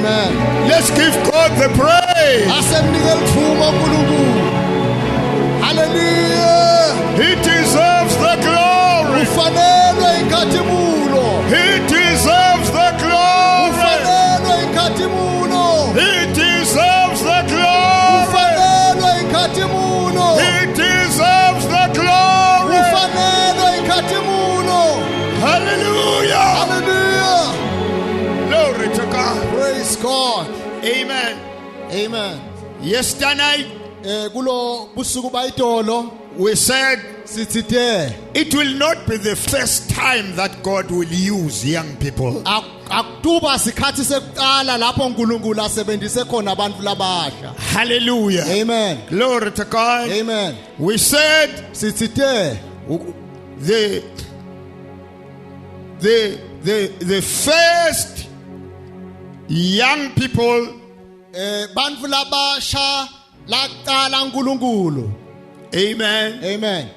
Amen. Let's give God the praise. Hallelujah. He deserves the glory. He deserves the glory. He deserves the glory. He deserves the glory. Hallelujah. Hallelujah. Glory to God. Praise God. Amen. Amen. Yesterday night Kulo busuku bayitolo we said sithi it will not be the first time that God will use young people. akutuba sikhathi sekuqala lapho uNkulunkulu asebenzise khona abantu labasha. Hallelujah. Amen. Glory to God. Amen. We said Sithi the first young people bantu labasha laqala uNkulunkulu. Amen. Amen.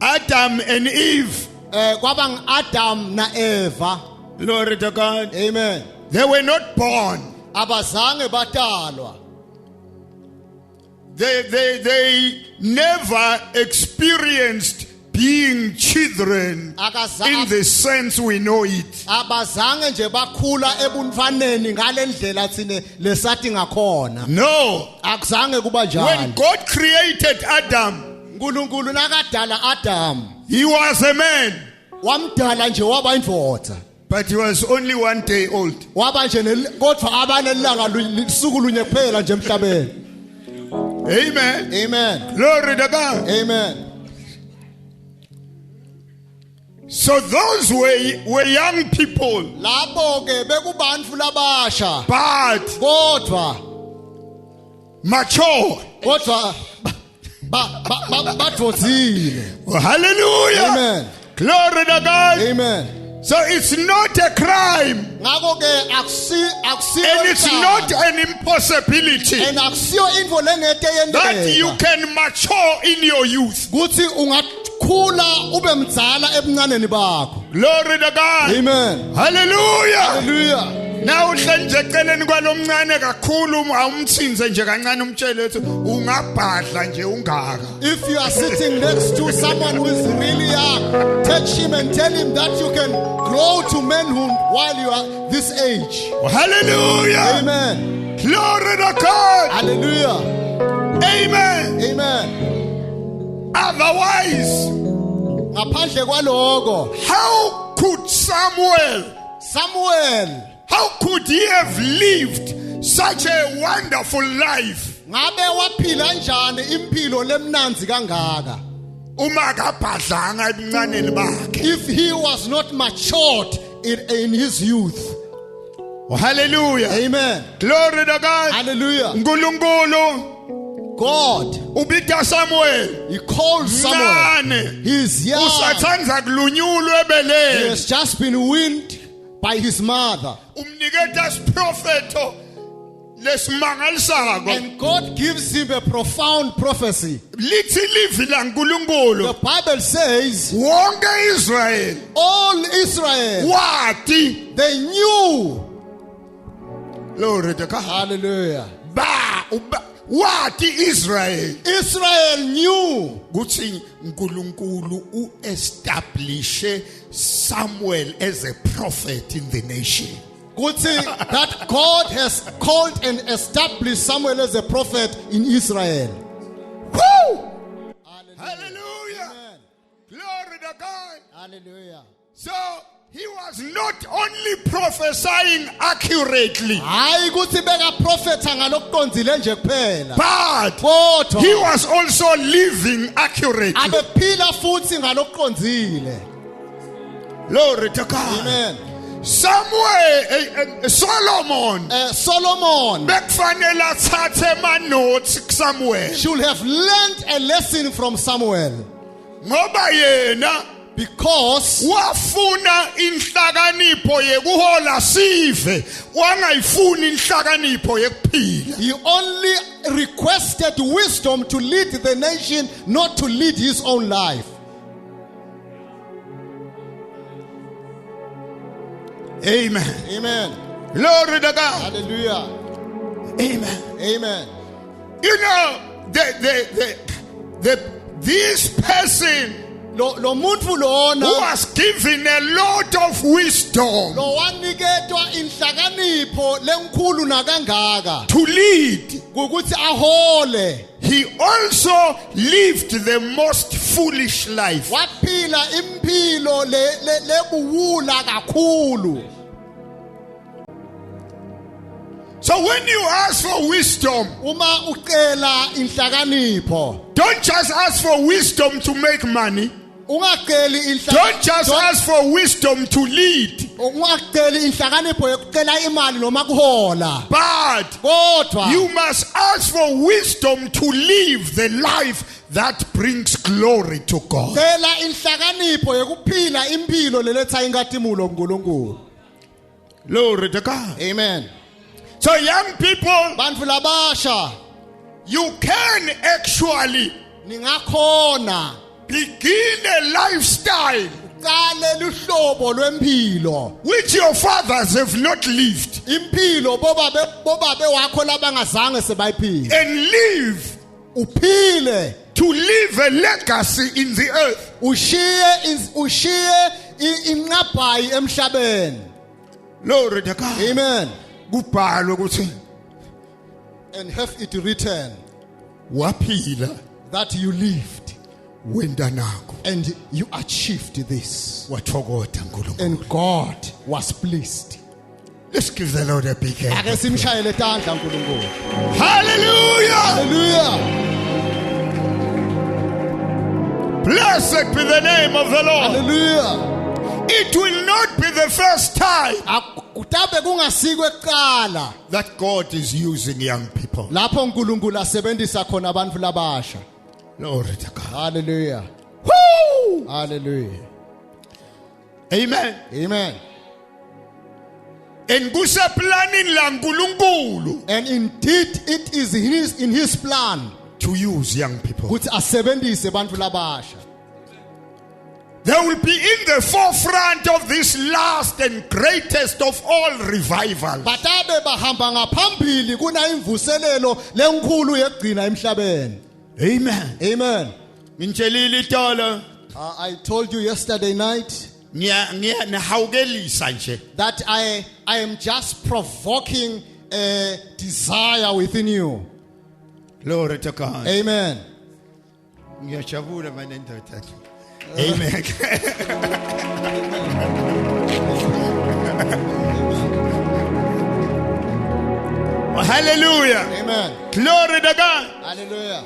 Adam and Eve. Kwaba Adam na Eva. Glory to God. Amen. They were not born. Abazange batalwa. They never experienced being children in the sense we know it. Abazange nje bakhula ebuntfaneni ngalendlela thine lesathi ngakhona. No. Akuzange kuba njalo. When God created Adam, uNkulunkulu nakadala Adam, he was a man, wamdala nje waba indvodza. but he was only 1 day old. Waba nje kodwa abanelanga lisuku lunye kuphela nje emhlabeni. Amen. Amen. Glory to God. Amen. So those were young people, Lapho ke bekubantu labasha. but Kodwa mature. kodwa badvodzile. Hallelujah. Amen. Glory to God. Amen. So it's not a crime, Ngakho ke akusiyo and it's not an impossibility and akusiyo info lengeke that you yendeka. can mature in your youth. Kuthi ungakhula ube mdzala ebuncaneni bakho. Glory to God. Amen. Hallelujah. Hallelujah. Now uhleli nje eceleni kwalomncane kakhulu awumthinze nje kancane umtshele ukuthi ungabhadla nje ungaka. If you are sitting next to someone who is really young, touch him and tell him that you can grow to manhood while you are this age. Hallelujah. Amen. Glory to God. Hallelujah. Amen. Amen. Otherwise, Ngaphandle kwaloko, how could Samuel, how could he have lived such a wonderful life ngabe waphila njani impilo lemnanzi kangaka? uma kabhadlanga ebuncaneni bakhe? If he was not matured in his youth. Hallelujah. Amen. Glory to God. Hallelujah. uNkulunkulu God, ubita Samuel he called Samuel. mncane, He is young. usathanza kulunyulwe He ebeleni, has just been weaned by his mother. umniketa isiprofeto lesimangalisako. And God gives him a profound prophecy. Lithi livi laNkulunkulu The Bible says, wonke Israel all Israel, wati. they knew. Glory to God. Hallelujah. Wati Israel Israel knew ukuthi uNkulunkulu uestablishe Samuel as a prophet in the nation. that God has called and established Samuel as a prophet in Israel. Woo! Hallelujah. Hallelujah. Amen. Glory to God. Hallelujah. So he was not only prophesying accurately, Hayi kuthi beka prophetha ngalokuqondile nje kuphela. but Kodwa he was also living accurately. abephila futhi ngalokuqondile. Glory to God. Amen. Solomon Solomon bekufanele athathe amanotes kuSamuel should have learned a lesson from Samuel, ngoba yena because wafuna inhlakanipho yekuhola sive, wangayifuni inhlakanipho yekuphila. he only requested wisdom to lead the nation, not to lead his own life. Amen. Amen. Glory to God. Hallelujah. Amen. Amen. You know, this person Lo muntu who lona was given a lot of wisdom lo waniketwa inhlakanipho lenkhulu nakangaka to lead, ukuthi ahole, he also lived the most foolish life. waphila impilo lebuwula kakhulu. So when you ask for wisdom, Uma ucela inhlakanipho, don't just ask for wisdom to make money. ungaceli Don't just ask for wisdom to lead. ungaceli inhlakanipho yokucela imali noma kuhola, But kodwa you must ask for wisdom to live the life that brings glory to God. cela inhlakanipho yokuphila impilo leletha inkathimulo kuNkulunkulu. Glory to God. Amen. So young people, Bantu labasha, you can actually ningakhona begin a lifestyle uqale luhlobo lwempilo, which your fathers have not lived, impilo bobabe wakho labangazange sebayiphila, and live uphile to leave a legacy in the earth. ushiye inqabhayi emhlabeni. Glory to God. Amen. Kubhalwe ukuthi And have it written waphila that you lived wenda nako and you achieved this, wathokoza uNkulunkulu. and God was pleased. Let's give the Lord a big hand. Ake simshayele tandla uNkulunkulu. Hallelujah. Hallelujah. Blessed be the name of the Lord. Hallelujah. It will not be the first time Kutabe kungasikwe kuqala that God is using young people. lapho uNkulunkulu asebenzisa khona abantu labasha. Glory to God. Hallelujah. Woo! Hallelujah. Amen. Amen. And kuseplanning la uNkulunkulu And indeed it is in his plan to use young people. ukuthi asebenzise abantu labasha. They will be in the forefront of this last and greatest of all revivals. Batabe bahamba ngaphambili kuna imvuselelo lenkulu yegcina emhlabeni. Amen. Amen. Ngitshelile itolo I told you yesterday night nihawukelisa nje. that I am just provoking a desire within you. Glory to God. Amen. Ngiyajabula manje ndoda. Amen. Hallelujah. Amen. Glory to God. Hallelujah.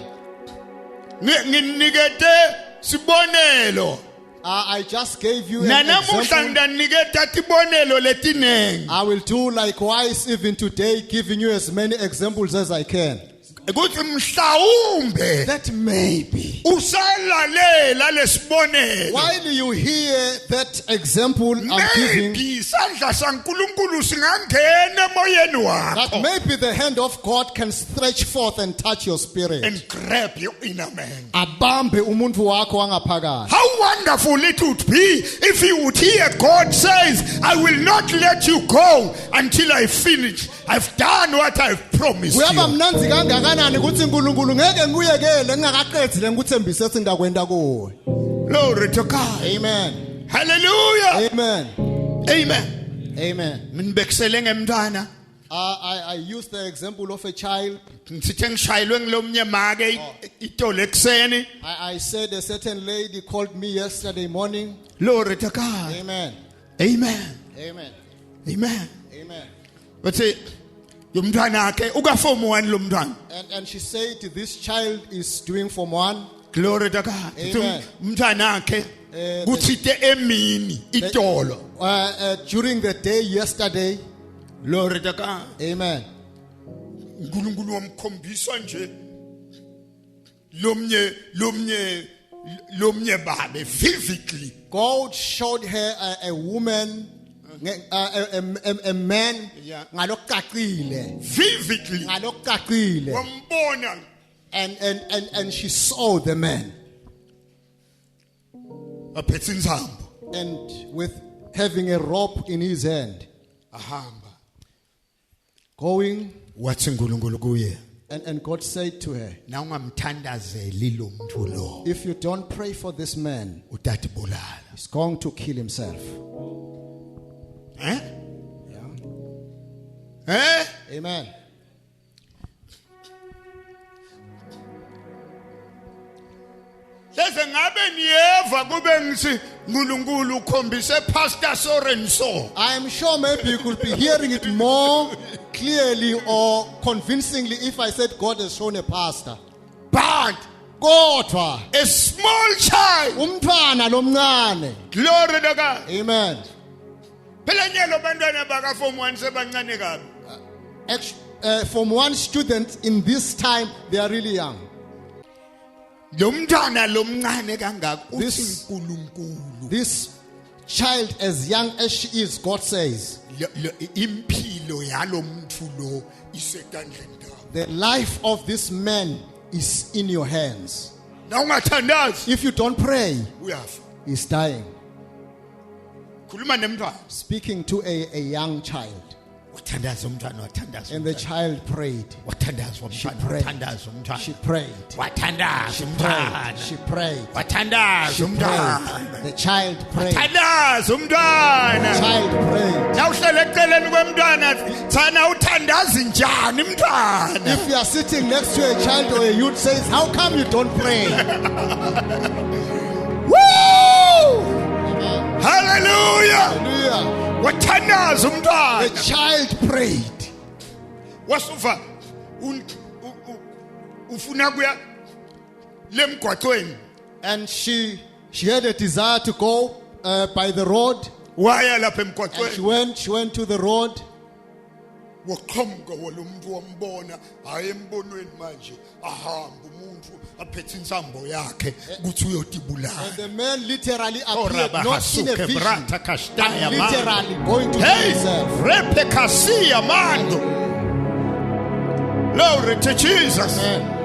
Nginikete sibonelo. I just gave you an Nanamuhla example. nginiketa tibonelo letinengi. I will do likewise even today, giving you as many examples as I can. Ukuthi mhlawumbe That maybe usalalela lesibonelo. while you hear that example I'm giving, Maybe isandla saNkulunkulu singangena emoyeni that wakho maybe the hand of God can stretch forth and touch your spirit. and grab your inner man. Abambe umuntu wakho wangaphakathi. How wonderful it would be if you would hear God says, I will not let you go until I finish. I've done what I've promised Kuyaba you. mnanzi kangakanani ukuthi uNkulunkulu ngeke ngiyekele ngingakaqedzi lengikuthembise ethi ndakwenda kuwe. Glory to God. Amen. Hallelujah. Amen. Amen. Amen. Nginibekisele ngemntwana. I used the example of a child. Ngithe ngishayilwe ngilomnye make itolo ekseni. I said a certain lady called me yesterday morning. Glory to God. Amen. Amen. Amen. Amen. Amen. Bathi yomntwana ke uka form 1 lo mntwana. And she said this child is doing Form 1. Glory to God. Amen. Umntwana ke kuthite emini itolo. During the day yesterday. Glory to God. Amen. uNkulunkulu wamkhombisa nje lomnye babe vividly. God showed her a woman, a man, Yeah. ngalokukaqile. Vividly. Ngalokukaqile. Wambona And she saw the man. aphethe inzambo And with having a rope in his hand. ahamba. going, wathi uNkulunkulu kuye and God said to her, na ungamthandazeli lo muntu lo if you don't pray for this man, utatibulala. he's going to kill himself. Eh? Yeah. Eh? Amen. Lese ngabe niyeva kube ngithi uNkulunkulu ukhombise Pastor Sorenso. I am sure maybe you could be hearing it more clearly or convincingly if I said God has shown a pastor. But Kodwa a small child, umntwana lomncane. glory to God. Amen. Phela nyelo bantwana baka form 1 sebancane kabi. From one student in this time, they are really young. Lo mntwana lomncane kangaka uthi This- uNkulunkulu. This child, as young as she is, God says, Impilo yalo muntu lo isetandleni takho. the life of this man is in your hands. Na ungathandazi If you don't pray, uyafa. he's dying. Khuluma nemntwana. Speaking to a young child. Wathandaza umntwana, wathandaza. And the child prayed. Wathandaza She umntwana, prayed. wathandaza She umntwana. prayed. Wathandaza umntwana. She prayed. Wathandaza She umntwana. prayed. The child prayed. Wathandaza umntwana. Child prayed. Na uhlele eceleni kwemntwana, thana uthandaza njani umntwana? If you are sitting next to a child or a youth, says, how come you don't pray? Woo! Hallelujah! Hallelujah. Wathandaza The umntwana. child prayed. Wasufa ufuna kuya lemgwaqweni. And she had a desire to go by the road. Waya lapha And emgwaqweni. she went to the road. Waqhamuka walomuntu wambona hayi embonweni manje ahamba umuntu aphethe insambo yakhe kuthi uyotibulala. And the man literally appeared, Oraba not in a hasuke vision, brata kashtaya but man. literally going to kill Hey, himself. repekasia mando. Glory to Jesus. Amen.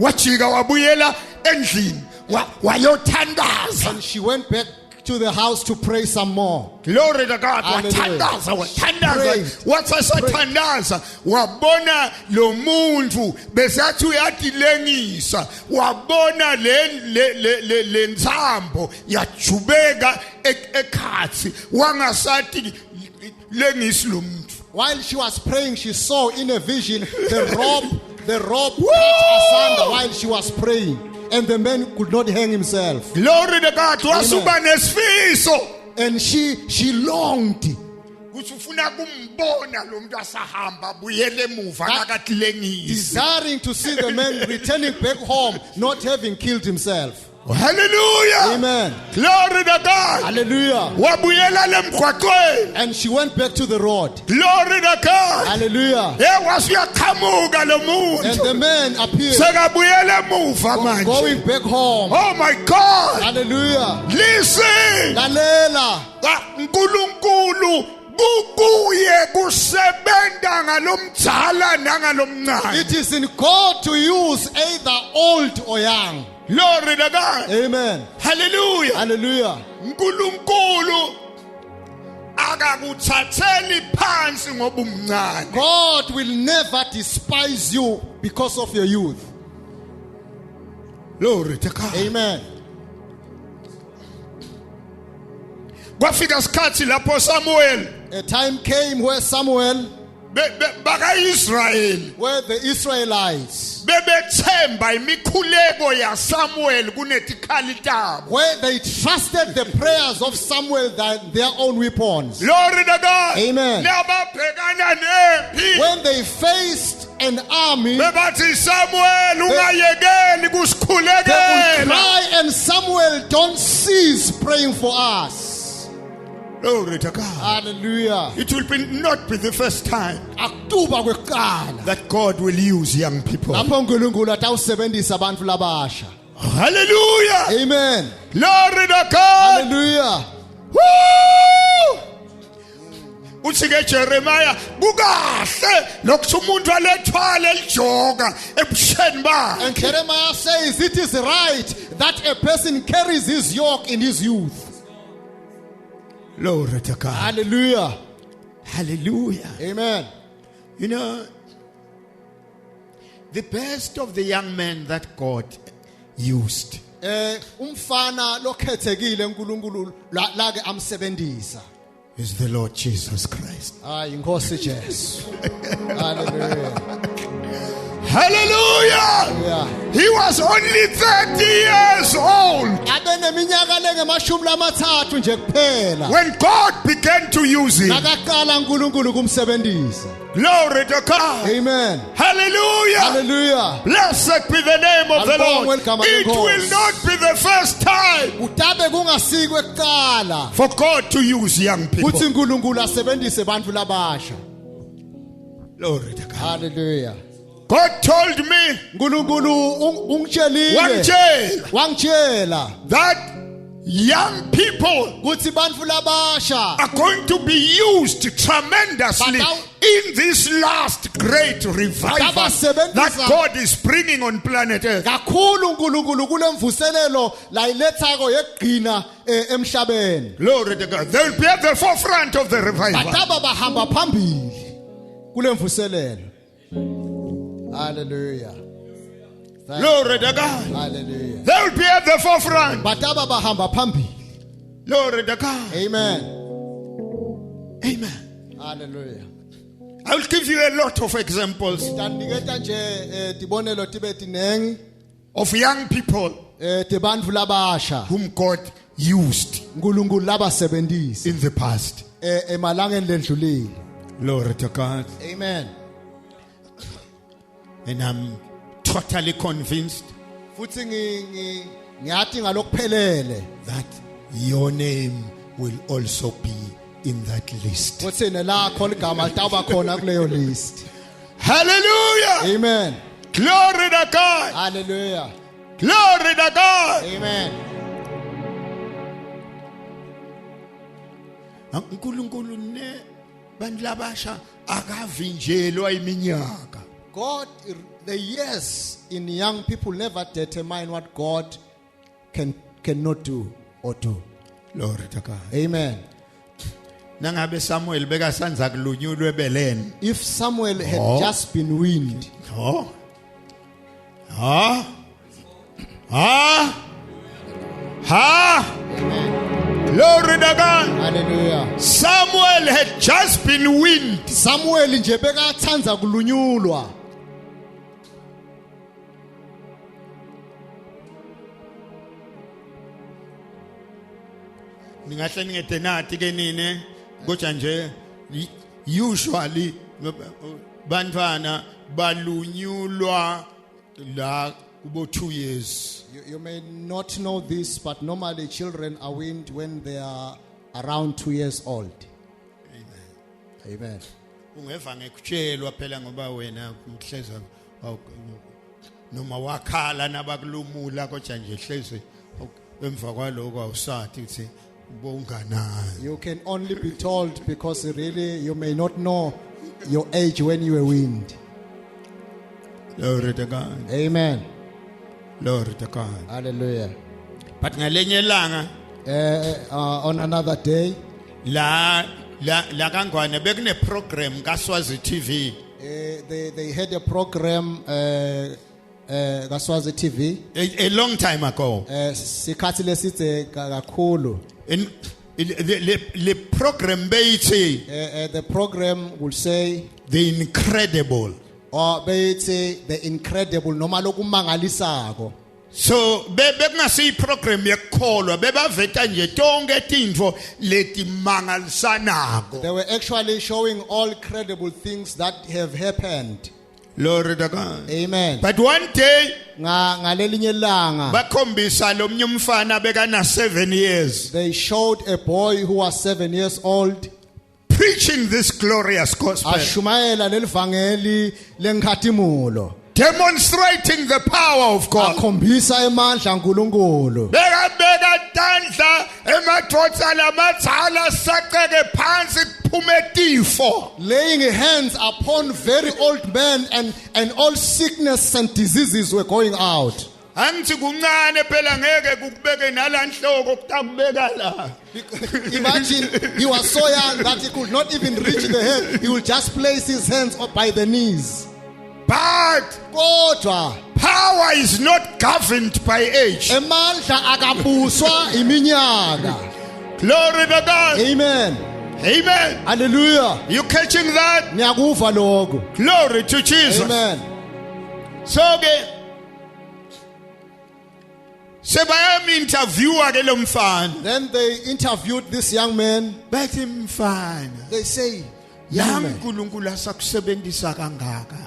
Wajika wabuyela endlini wayothandaza. And she went back to the house to pray some more. Glory to God. Hallelujah. Wathandaza. Prayed. Wathathandaza. Wabona lo muntu besathi uyadilengisa. Wabona le nsambo yajubeka ekhathi. Wangasathi lengisi lo muntu. While she was praying, she saw in a vision the rope cut asunder while she was praying. And the man could not hang himself. Glory to God. Wasuba nesifiso. And she longed. Kuthi ufuna kumbona lo muntu asahamba buyele emuva That- akatilengisa. Desiring to see the man returning back home, not having killed himself. Hallelujah. Amen. Glory to God. Hallelujah. Wabuyela lemgwaqweni. And she went back to the road. Glory to God. Hallelujah. Wasuyachamuka lo And muntu. the man appeared, Sekabuyela emuva manje. going back home. Oh my God. Hallelujah. Listen. Lalela. uNkulunkulu kuye kusebenta ngalomdala nangalomncane. It is in God to use either old or young. Glory to God. Amen. Hallelujah. Hallelujah. uNkulunkulu akakuthatheli phansi ngoba umncane. God will never despise you because of your youth. Glory to God. Amen. Kwafika isikhathi lapho Samuel A time came where Samuel, baka Israel where the Israelites, bebethemba imikhuleko yaSamuel kunetikhali tabo. where they trusted the prayers of Samuel than their own weapons. Glory to God. Amen. Nababhekana nempi When they faced an army, bebathi Samuel ungayekeli they would kusikhulekela. cry, and Samuel, don't cease praying for us. Glory to God. Hallelujah. It will not be the first time Akutuba kwekuqala. that God will use young people. Lapho uNkulunkulu atawusebenzisa abantu labasha. Hallelujah. Amen. Glory to God. Hallelujah. Woo! Uthi ke Jeremiah kukahle lokuthi umuntu alethwala elijoka ebusheni bakhe. And Jeremiah says it is right that a person carries his yoke in his youth. Glory to God. Hallelujah. Hallelujah. Amen. You know, the best of the young men that God used Umfana lokhethekile uNkulunkulu la ke amsebenzisa. Is the Lord Jesus Christ. Inkosi Jesu. Hallelujah. Hallelujah. Yeah. He was only 30 years old Abeneminyaka lengemashumi lamathathu nje kuphela. when God began to use him. Nakaqala uNkulunkulu kumsebenzisa. Glory to God. Amen. Hallelujah. Hallelujah. Blessed be the name of the Lord. It will not be the first time Utabe kungasikwe kuqala for God to use young people. kuthi uNkulunkulu asebenzise abantu labasha. Glory to God. Hallelujah. God told me uNkulunkulu ungitshelile wangitshela that young people kuthi bantu labasha are going to be used tremendously in this last great revival that God is bringing on planet Earth. kakhulu uNkulunkulu kulemvuselelo la ilethako yegqina emhlabeni. Glory to God. They will be at the forefront of the revival. Bataba bahamba phambili kulemvuselelo. Hallelujah. Glory to God. Hallelujah. They will be at the forefront. Bataba bahamba phambili. Glory to God. Amen. Amen. Hallelujah. I will give you a lot of examples Taniketa nje tibonelo tibe tinengi of young people tebantu labasha whom God used uNkulunkulu labasebenzisa in the past. emalangeni ledlulile. Glory to God. Amen. And I'm totally convinced Futhi ngiyathi ngalokuphelele that your name will also be in that list. futhi nelakho ligama litaba khona kuleyo list. Hallelujah. Amen. Glory to God. Hallelujah. Glory to God. Amen. uNkulunkulu ne bantu labasha akavinjelwa iminyaka. God, the years in young people never determine what God cannot do or do. Glory to God. Amen. Nangabe Samuel bekasanza kulunyulwe ebeleni. If Samuel had just been weaned, Glory to God. hallelujah. Samuel had just been weaned. Samuel nje bekathanza kulunyulwa. Ningahle ningede nathi ke nini kodwa nje usually bantwana balunyulwa la kubo 2 years. You may not know this, but normally children are weaned when they are around 2 years old. Amen. Amen. Ungeva ngekutshelwa phela ngoba wena umhleza noma wakhala nabakulumula kodwa nje hleze emva kwaloko awusathi uthi bonganani. You can only be told because really you may not know your age when you were weaned. Glory to God. Amen. Glory to God. Hallelujah. But ngalenye langa On another day, la kangwane bekune program kaSwazi TV. they had a program kaSwazi TV A long time ago. sikhathi lesithe kakhulu. And the program beyithi The program will say the incredible. or beyithi the incredible noma lokumangalisako. So bekungasi program yekukholwa bebaveta nje tonke tintfo letimangalisanako. They were actually showing all credible things that have happened. Glory to God. Amen. But one day Ngalelinye langa bakhombisa lomnye umfana bekana 7 years they showed a boy who was 7 years old preaching this glorious gospel, ashumayela lelivangeli lenkhathimulo, demonstrating the power of God. akhombisa emandla kaNkulunkulu. Beka tandla emadvodza lamatsala saqeke phansi kuphume tifo. Laying hands upon very old men and all sickness and diseases were going out. Angithi kuncane phela ngeke kukubeke nalanhloko kutakubeka la. Imagine he was so young that he could not even reach the head. He would just place his hands up by the knees. But Kodwa power is not governed by age. emandla akabuswa iminyaka. Glory to God. Amen. Amen. Hallelujah. You catching that? Ngiyakuva lokho. Glory to Jesus. Amen. So ke sebayami interviewer ke lo mfana. Then they interviewed this young man. Bathi mfana. They say, young Yami man, uNkulunkulu asakusebenzisa kangaka.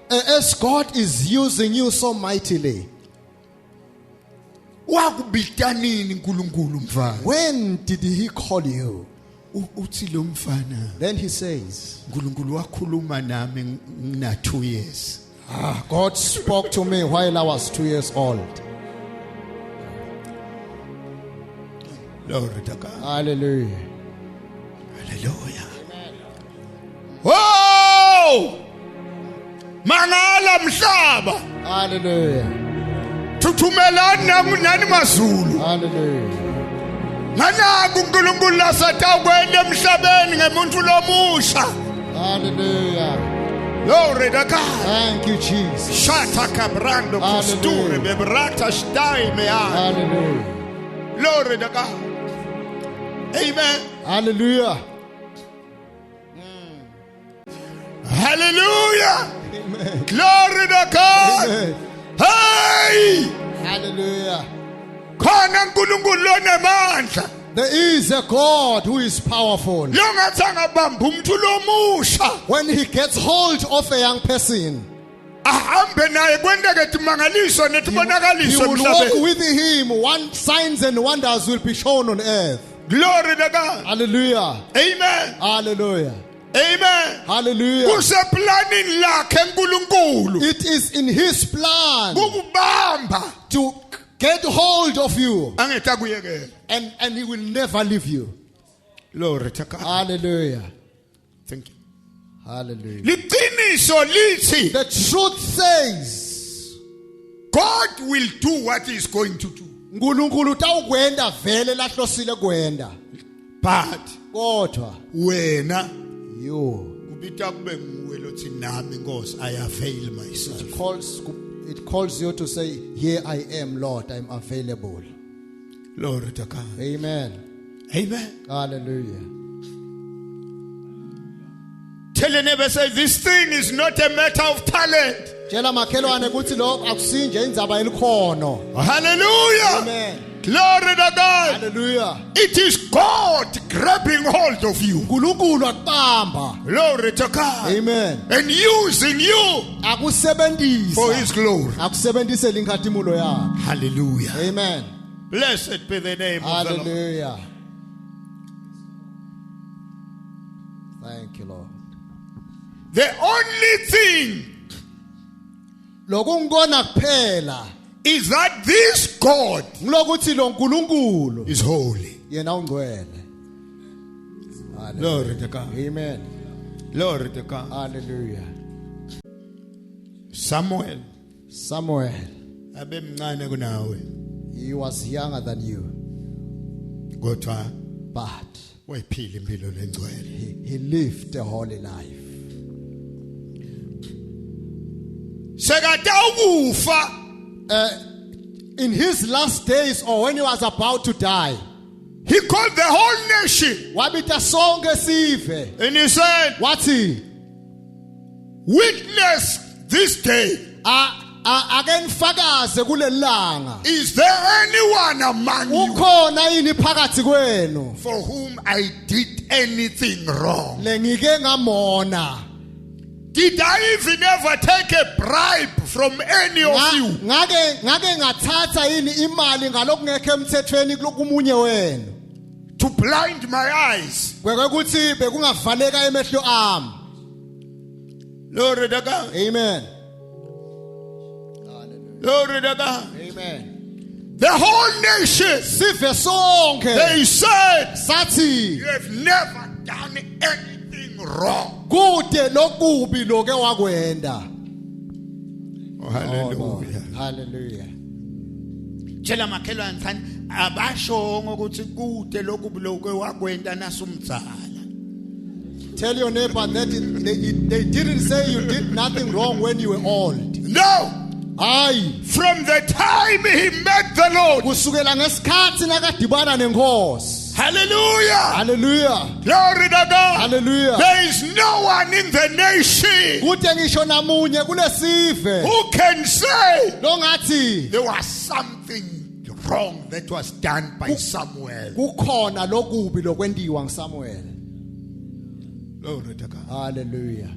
as God is using you so mightily, Wakubita nini uNkulunkulu mfana? when did he call you? Uthi lo mfana. Then he says, uNkulunkulu wakhuluma nami ngina 2 years. God spoke to me while I was 2 years old. Glory to God. Hallelujah. Hallelujah. Oh! Mangala mhlaba. Hallelujah. Thuthumelana nani mazulu. Hallelujah. Nganaku uNkulunkulu lasathakwenda emhlabeni ngemuntu lomusha. Hallelujah. Glory to God. Thank you, Jesus. Shata kabrando kusture bebrata stai mea. Hallelujah. Glory to God. Amen. Hallelujah. Hallelujah. Amen. Glory to God. Amen. Hey! Hallelujah. Khona uNkulunkulu lonemandla. There is a God who is powerful. Longathi angabamba umuntu lomusha. When he gets hold of a young person, Ahambe naye kwendeke imangaliso he netibonakaliso will walk emhlabeni. with him. One signs and wonders will be shown on earth. Glory to God. Hallelujah. Amen. Hallelujah. Amen. Hallelujah. Kuseplanini lakhe uNkulunkulu. It is in his plan Ukubamba. to get hold of you, Angithi akuyekela. and he will never leave you. Glory to God. Hallelujah. Thank you. Hallelujah. Liqiniso lithi The truth says, God will do what he is going to do. Nkulunkulu utawukwenda vele lahlosile kwenda. But Kodwa wena you kubita kube nguwe lothi nami Nkosi I avail myself. it calls you to say, here I am, Lord, I'm available. Glory to God. Amen. Amen. Hallelujah. Tell your neighbor, say, this thing is not a matter of talent. Tshela makhelwane ukuthi lo akusinje indzaba yelikhono. Hallelujah. Amen. Glory to God. Hallelujah. It is God grabbing hold of you. Nkulunkulu akubamba. Glory to God. Amen. And using you Akusebenzisa. for his glory. Akusebenzisele inkathimulo yakhe. Hallelujah. Amen. Blessed be the name of the Lord. Hallelujah. Thank you, Lord. The only thing Lokungikona kuphela is that this God ngilokuthi lo Nkulunkulu is holy. yena ungcwele. Glory to God. Amen. Glory to God. Hallelujah. Samuel Samuel, abemncane kunawe he was younger than you, kodwa but wayiphila impilo lengcwele. he lived a holy life. Sekade ukufa In his last days, or when he was about to die, he called the whole nation wabita sonke sive. and he said, Wathi witness this day. ake nifakaze kulelanga. Is there anyone among you Ukhona yini phakathi kwenu for whom I did anything wrong? lengike ngamona? Did I even ever take a bribe from any of you? Ngake ngathatha yini imali ngalokungekho emthethweni kumunye wenu To blind my eyes. kwekuthi bekungavaleka emehlo ami. Glory to God. Amen. Glory to God. Amen. The whole nation, Sive sonke they said, sathi you have never done anything wrong. kude lokubi loke wakwenda. Oh, hallelujah. Hallelujah. Tshela makhelwane thani abashongo ukuthi kude lokhu bulokwe wakwenta nasumdzala. Tell your neighbor that they didn't say you did nothing wrong when you were old. No. Aye. From the time he met the Lord. Kusukela ngesikhathi nakadibana nenkosi. Hallelujah. Hallelujah. Glory to God. Hallelujah. There is no one in the nation who can say there was something wrong that was done by Samuel. Glory to God. Hallelujah.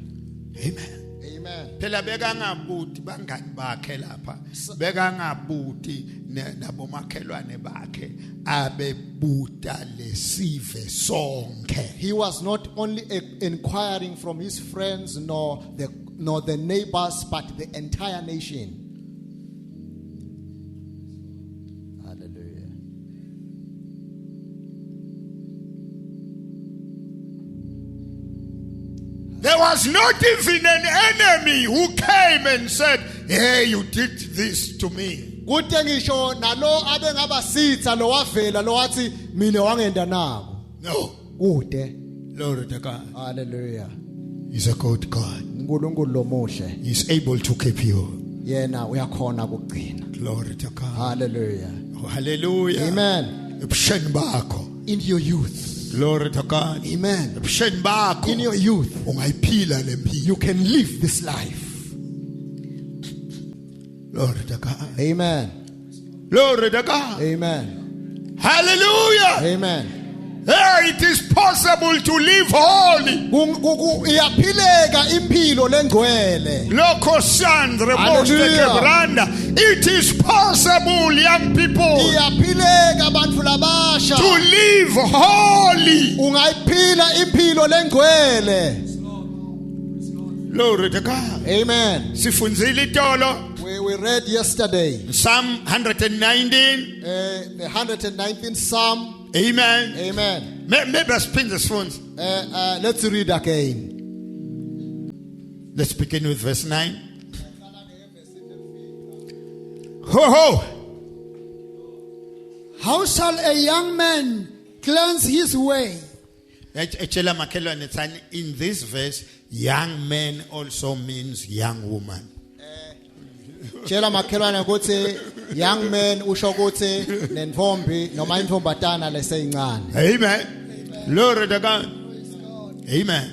Amen. Amen. Phela bekangabuti bangani bakhe lapha bekangabuti nabomakhelwane bakhe abebuta lesive sonke. He was not only inquiring from his friends nor the neighbors, but the entire nation. Hallelujah. There was not even an enemy who came and said, "Hey, you did this to me." No. Glory to God. Hallelujah. He's a good God. He's able to keep you. Glory to God. Hallelujah. Oh, hallelujah. Amen. In your youth. Glory to God. Amen. In your youth, you can live this life. Glory to God. Amen. Glory to God. Amen. Hallelujah. Amen. Hey, it is possible to live holy. It is possible, young people, to live holy. Glory to God. Amen. We read yesterday Psalm 119. The 119th Psalm. Amen. Amen. Maybe I spin this phone. Let's read again. Let's begin with verse 9. Ho ho! How shall a young man cleanse his way? In this verse, young man also means young woman. Young man usho ukuthi nentombi noma intombatana leseyincane. Amen. Glory to God. Amen.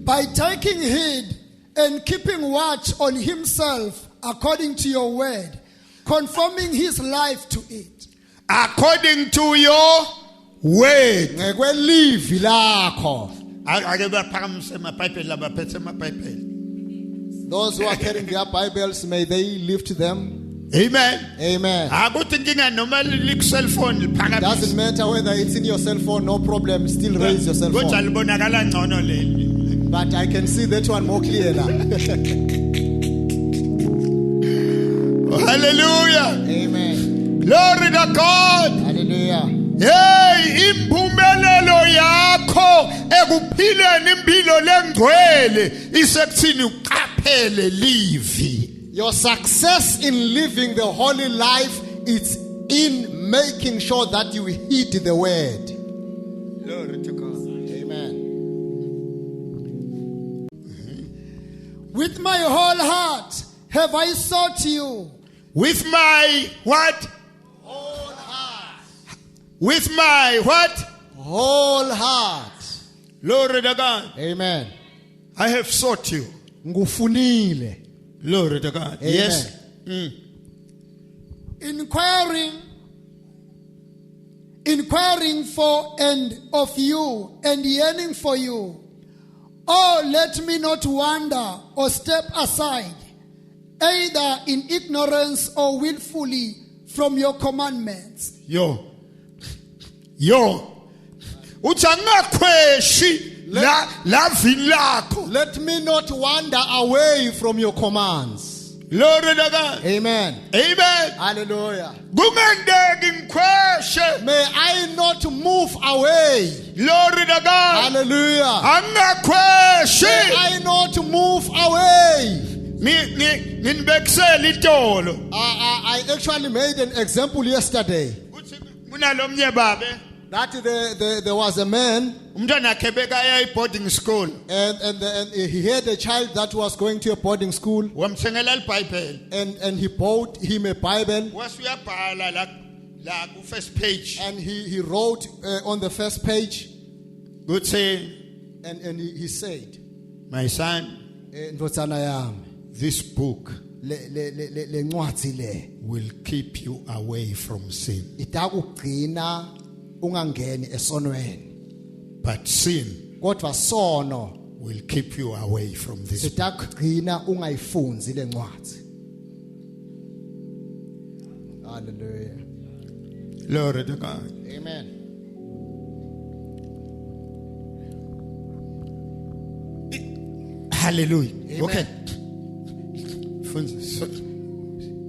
By taking heed and keeping watch on himself according to your word, conforming his life to it. According to your word. Ngekwelivi lakho. Those who are carrying their Bibles, may they lift them. Amen. Amen. Doesn't matter whether it's in your cell phone, no problem. Still raise your cell phone. But I can see that one more clearly. Hallelujah. Amen. Glory to God. Hallelujah. Hey, impumelelo yakho ekuphileni impilo lengcwele isekuthini uqaphele livi. Your success in living the holy life is in making sure that you heed the word. Glory to God. Amen. With my whole heart have I sought you. With my what? Whole heart. With my what? Whole heart. Glory to God. Amen. I have sought you. Ngufunile. Glory to God. Amen. Yes. Inquiring for and of you and yearning for you. Oh, let me not wander or step aside, either in ignorance or willfully from your commandments. Yo. Uchangakweshi la vilako. Let me not wander away from your commands. Glory to God. Amen. Amen. Hallelujah. May I not move away. Glory to God. Hallelujah. May I not move away. Nginibekisela itolo. I actually made an example yesterday Uthi kunalomnye babe that there was a man umntwana akhe bekaya boarding school. and he had a child that was going to a boarding school Wamthengela iBhayibheli. and he bought him a Bible Wasuyabhala la ku first page. and he wrote on the first page Kuthi and he said, my son, "Ndotsana yami, this book le ncwadi le will keep you away from sin. itakugcina ungangeni esonweni But sin kodwa sono will keep you away from this book." sitakugcina ungayifunzi le ncwadi." Hallelujah. Glory to God. Amen. Hallelujah. Amen. Okay.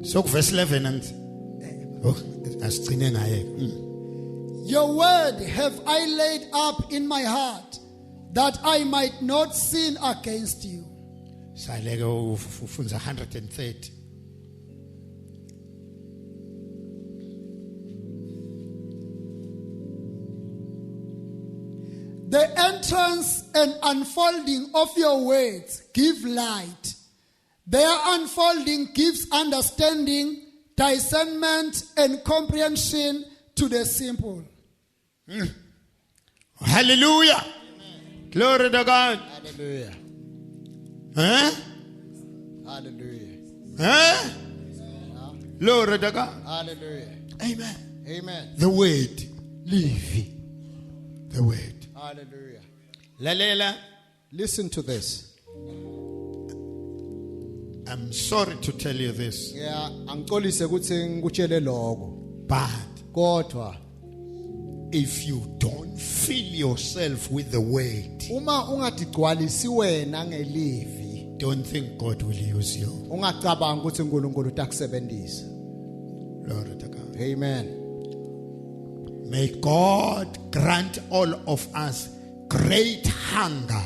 So verse 11 and asigcine ngaye. Your word have I laid up in my heart, that I might not sin against you. Saleke ufunza 130. The entrance and unfolding of your words give light. Their unfolding gives understanding, discernment, and comprehension to the simple. Hallelujah. Amen. Glory to God. Hallelujah. Huh? Hallelujah. Huh? Glory to God. Hallelujah. Amen. Amen. The word. Live. The word. Hallelujah. Lalela. Listen to this. I'm sorry to tell you this. Yeah, angixolise ukuthi ngikutshele lokho. But Kodwa if you don't fill yourself with the word, uma ungadigcwalisi wena ngelivi, don't think God will use you. ungacabanga ukuthi uNkulunkulu utakusebenzisa. Glory to God. Amen. May God grant all of us great hunger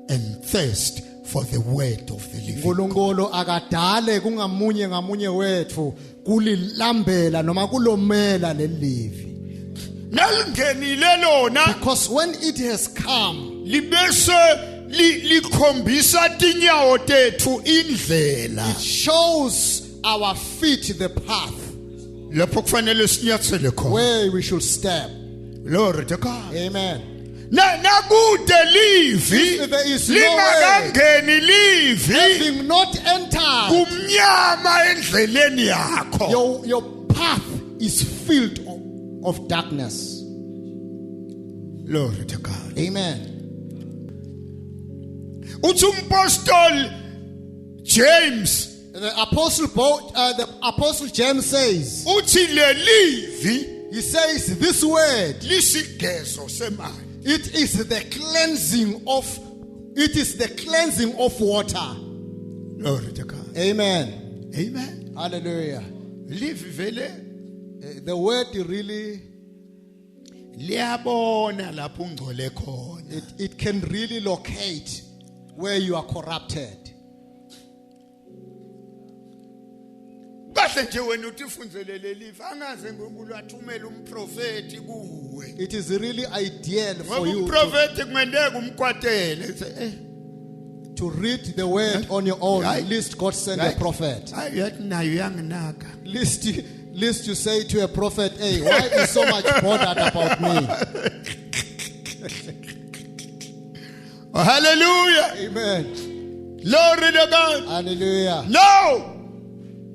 and thirst for the word of the living God. uNkulunkulu akadale kungamunye ngamunye wethu kulilambela noma kulomela lelivi. Nalungenile lona Because when it has come, libese likhombisa tinyawo tethu indlela. it shows our feet the path Lapho kufanele sinyathele khona. where we should step. Glory to God. Amen. Nakude livi If there is no lingakangeni livi Having not entered, kumnyama endleleni yakho. your path is filled of darkness. Glory to God. Amen. Uthi umpostoli James The apostle James says, uthi lelivi he says this word, lisigezo semali. it is the cleansing of water. Glory to God. Amen. Amen. Hallelujah. Livi vele The word really, liyabona lapho ungcole khona. it can really locate where you are corrupted. Kahle nje wena uthi ufunzele lelivi angaze ngonkulu athumele umprofeti kuwe. It is really ideal for Ngoba you umprofeti kumendeka umkwatele. to read the word on your own. Right. At least God sent a Right. prophet. Hayi yathi nayo yanginaka. Least you say to a prophet, "Hey, why is so much bothered about me?" Oh, hallelujah. Amen. Glory to God. Hallelujah. No.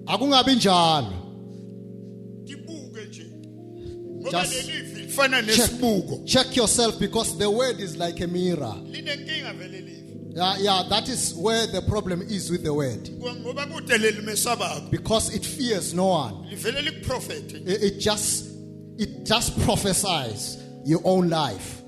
Akungabi njalo. Dibuke nje. Ngoba Just lelivi lifana nesibuko. Check yourself, because the word is like a mirror. Linenkinga vele livi. Yeah, that is where the problem is with the word. Ngoba kude lelimesabako. Because it fears no one. Livele likuprofeti. It just prophesies your own life.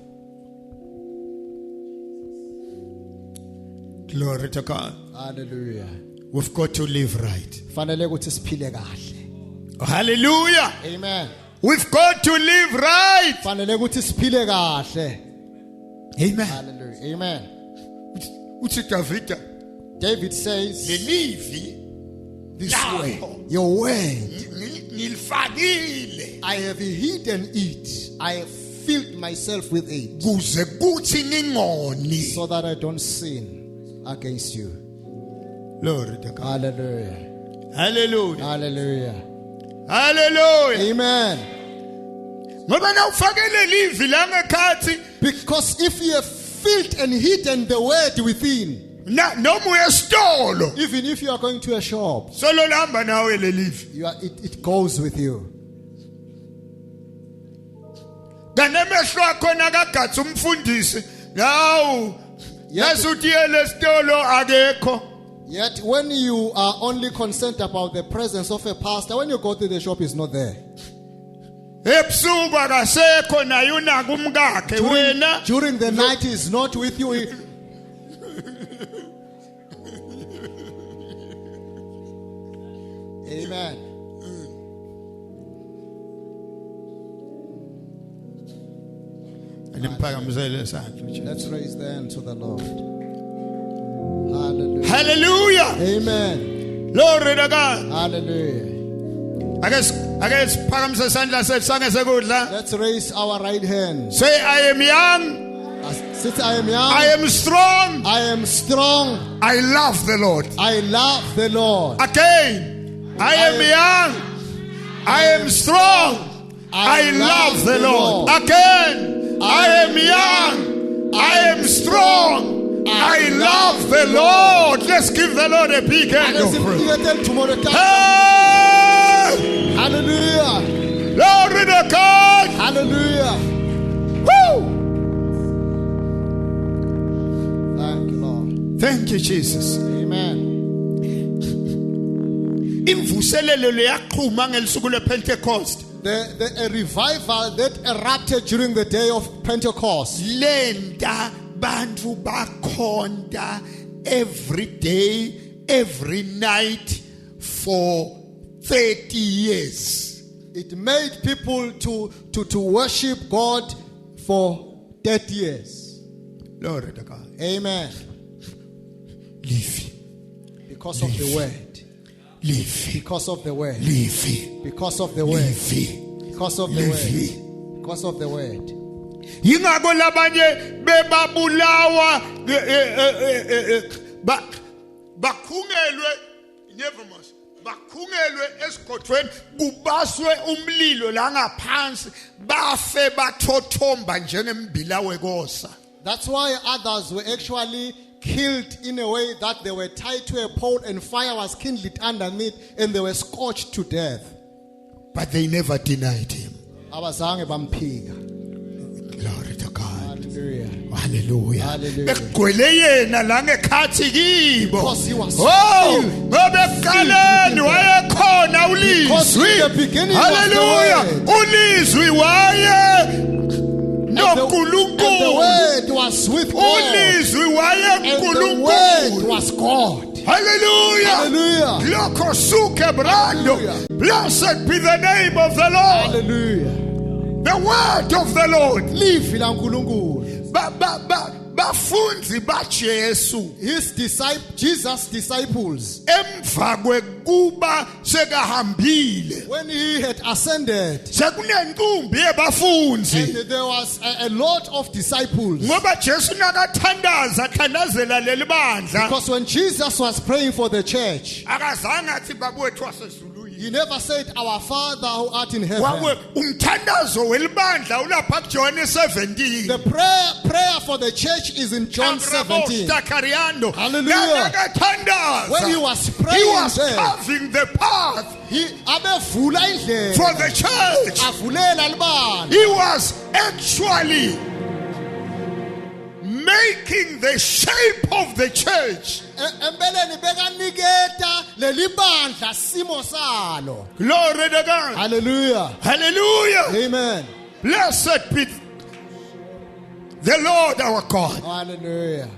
Glory to God. Hallelujah. We've got to live right. Fanele ukuthi siphile kahle. Oh, hallelujah. Amen. We've got to live right. Fanele ukuthi siphile kahle. Amen. Hallelujah. Amen. Uthi Davida David says, lelivi this Lawo. way, your word, ngilifakile I have hidden it. I have filled myself with it kuze kuthi ngingoni. so that I don't sin against you. Glory to God. Hallelujah. Hallelujah. Hallelujah. Hallelujah. Amen. Ngoba nawufakele livi la ngekhathi Because if you have filled and hidden the word within, noma uyesitolo even if you are going to a shop, solo lihamba nawe lelivi. it goes with you. Kanemehlo akho nakagatha umfundisi nawu yasuthi elesitolo akekho. Yet when you are only concerned about the presence of a pastor, when you go to the shop, he's not there. Ebusuku akasekho naye unaka umkakhe wena. During the night, he's not with you. Amen. Let's raise the hand to the Lord. Hallelujah. Hallelujah. Amen. Glory to God. Hallelujah. Ake siphakamise isandla sethu sange sekudla. Let's raise our right hand. Say, I am young, Since I am young, I am strong, I am strong. I love the Lord. I love the Lord. Again, I am young, I am strong, I love the Lord. Again, I am young, I am strong, I love the Lord. Let's give the Lord a big hand of praise. Hey! Hallelujah. Glory to God. Hallelujah. Woo! Thank you, Lord. Thank you, Jesus. Amen. Imvuselelo leyaqhuma ngelisuku lePentecost. A revival that erupted during the day of Pentecost. Lenda bantu bakhonda every day, every night for 30 years. It made people to worship God for 30 years. Glory to God. Amen. Live. Because of the word. Live. Because of the word. Live. Because of the word. Live. Because of the word. Because of the word. Yingako labanye bebabulawa bakhungelwe nevermos bakhungelwe esigodweni kubaswe umlilo la ngaphansi bafe bathothomba njengembila wekosa. That's why others were actually killed in a way that they were tied to a pole and fire was kindled underneath and they were scorched to death. But they never denied him. Abazange bamphika. Glory to God. Hallelujah. Hallelujah. Hallelujah. Begcwele yena la ngekhathi kibo. Because he was Oh, filled. ngoba ekuqaleni wayekhona Because in the ulizwi. beginning Hallelujah. was the word. Ulizwi waye And the noNkulunkulu. word was with God. Ulizwi waye And the word uNkulunkulu. was God. Hallelujah. Hallelujah. Loko suke brando. Hallelujah. Blessed be the name of the Lord. Hallelujah. The word of the Lord. Live la nkulunkulu. Bafunzi baJesu His Jesus' disciples, emva kwekuba sekahambile when he had ascended, sekunenkumbi yebafunzi and there was a lot of disciples. ngoba Jesu nakathandaza thandazela leli bandla Because when Jesus was praying for the church, akazange athi babethu wasezulwini he never said, "Our Father who art in heaven." wawe umthandazo welibandla ulapha kuJohn 17 The prayer for the church is in John 17. Hallelujah. Hallelujah. When he was praying, he was there, carving the path abevula indlela, for the church. avulela libandla. He was actually making the shape of the church. Empeleni bekaniketa leli bandla simo salo. Glory to God. Hallelujah. Hallelujah. Amen. Blessed be the Lord our God. Hallelujah.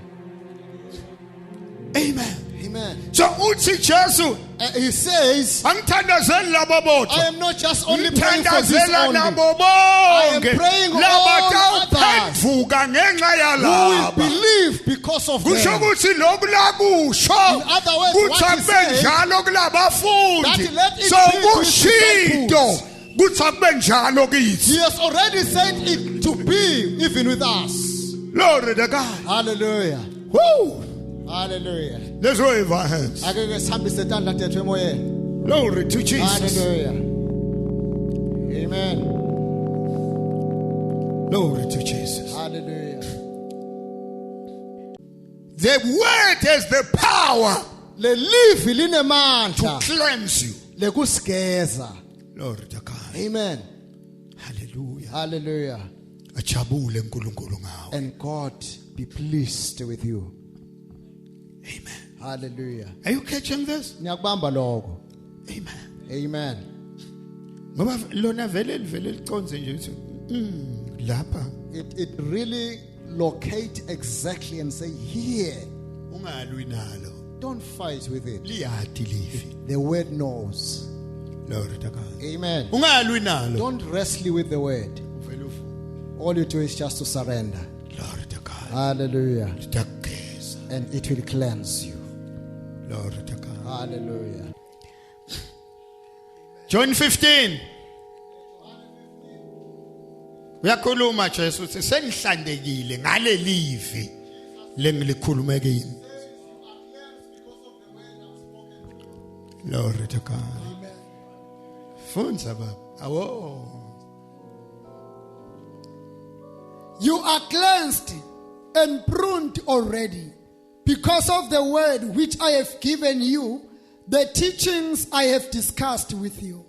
Amen. Amen. So uthi Jesu he says, angithandazeli labo I bodwa am not just only praying for this ngithandazela only. nabo am bonke praying all labatawuphenduka ngenxa Who will yalaba believe because of kusho them. ukuthi lokhu lakusho In other words, kuthi what he akube says, njalo kulabafundi that let it so be to kushinto disciples. kuthi akube njalo kithi. He has already said it to be even with us. Glory to God. Hallelujah. Woo. Hallelujah. Let's wave our hands. Ake sihambise tandla tethu emoyeni. Glory to Jesus. Hallelujah. Amen. Glory to Jesus. Hallelujah. The word has the power Le livi to linemandla cleanse you. lekusigeza. Glory to God. Amen. Hallelujah. Hallelujah. Ajabule uNkulunkulu ngawe. And God be pleased with you. Amen. Hallelujah. Are you catching this? Niyakubamba lokho. Amen. Amen. Ngoba lona vele liconze nje ukuthi lapha It really locate exactly and say here. ungalwi nalo. Don't fight with it. Liyadi livi. The word knows. Glory to God. Amen. Ungalwi nalo. Don't wrestle with the word. Uvela ufu. All you do is just to surrender. Glory to God. Hallelujah. Litakugeza. And it will cleanse you. Glory to God. Hallelujah. John 15. Uyakhuluma Jesu uthi senihlandekile ngale livi lengilikhulume kini. Glory to God. Funza baba. Awo. You are cleansed and pruned already because of the word which I have given you, the teachings I have discussed with you.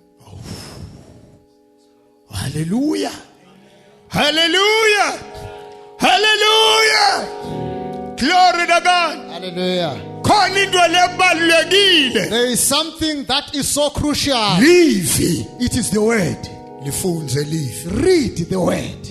Hallelujah. Hallelujah. Hallelujah. Glory to God. Hallelujah. Khona into lebalulekile. There is something that is so crucial. Livi. It is the word. Lifunze livi. Read the word.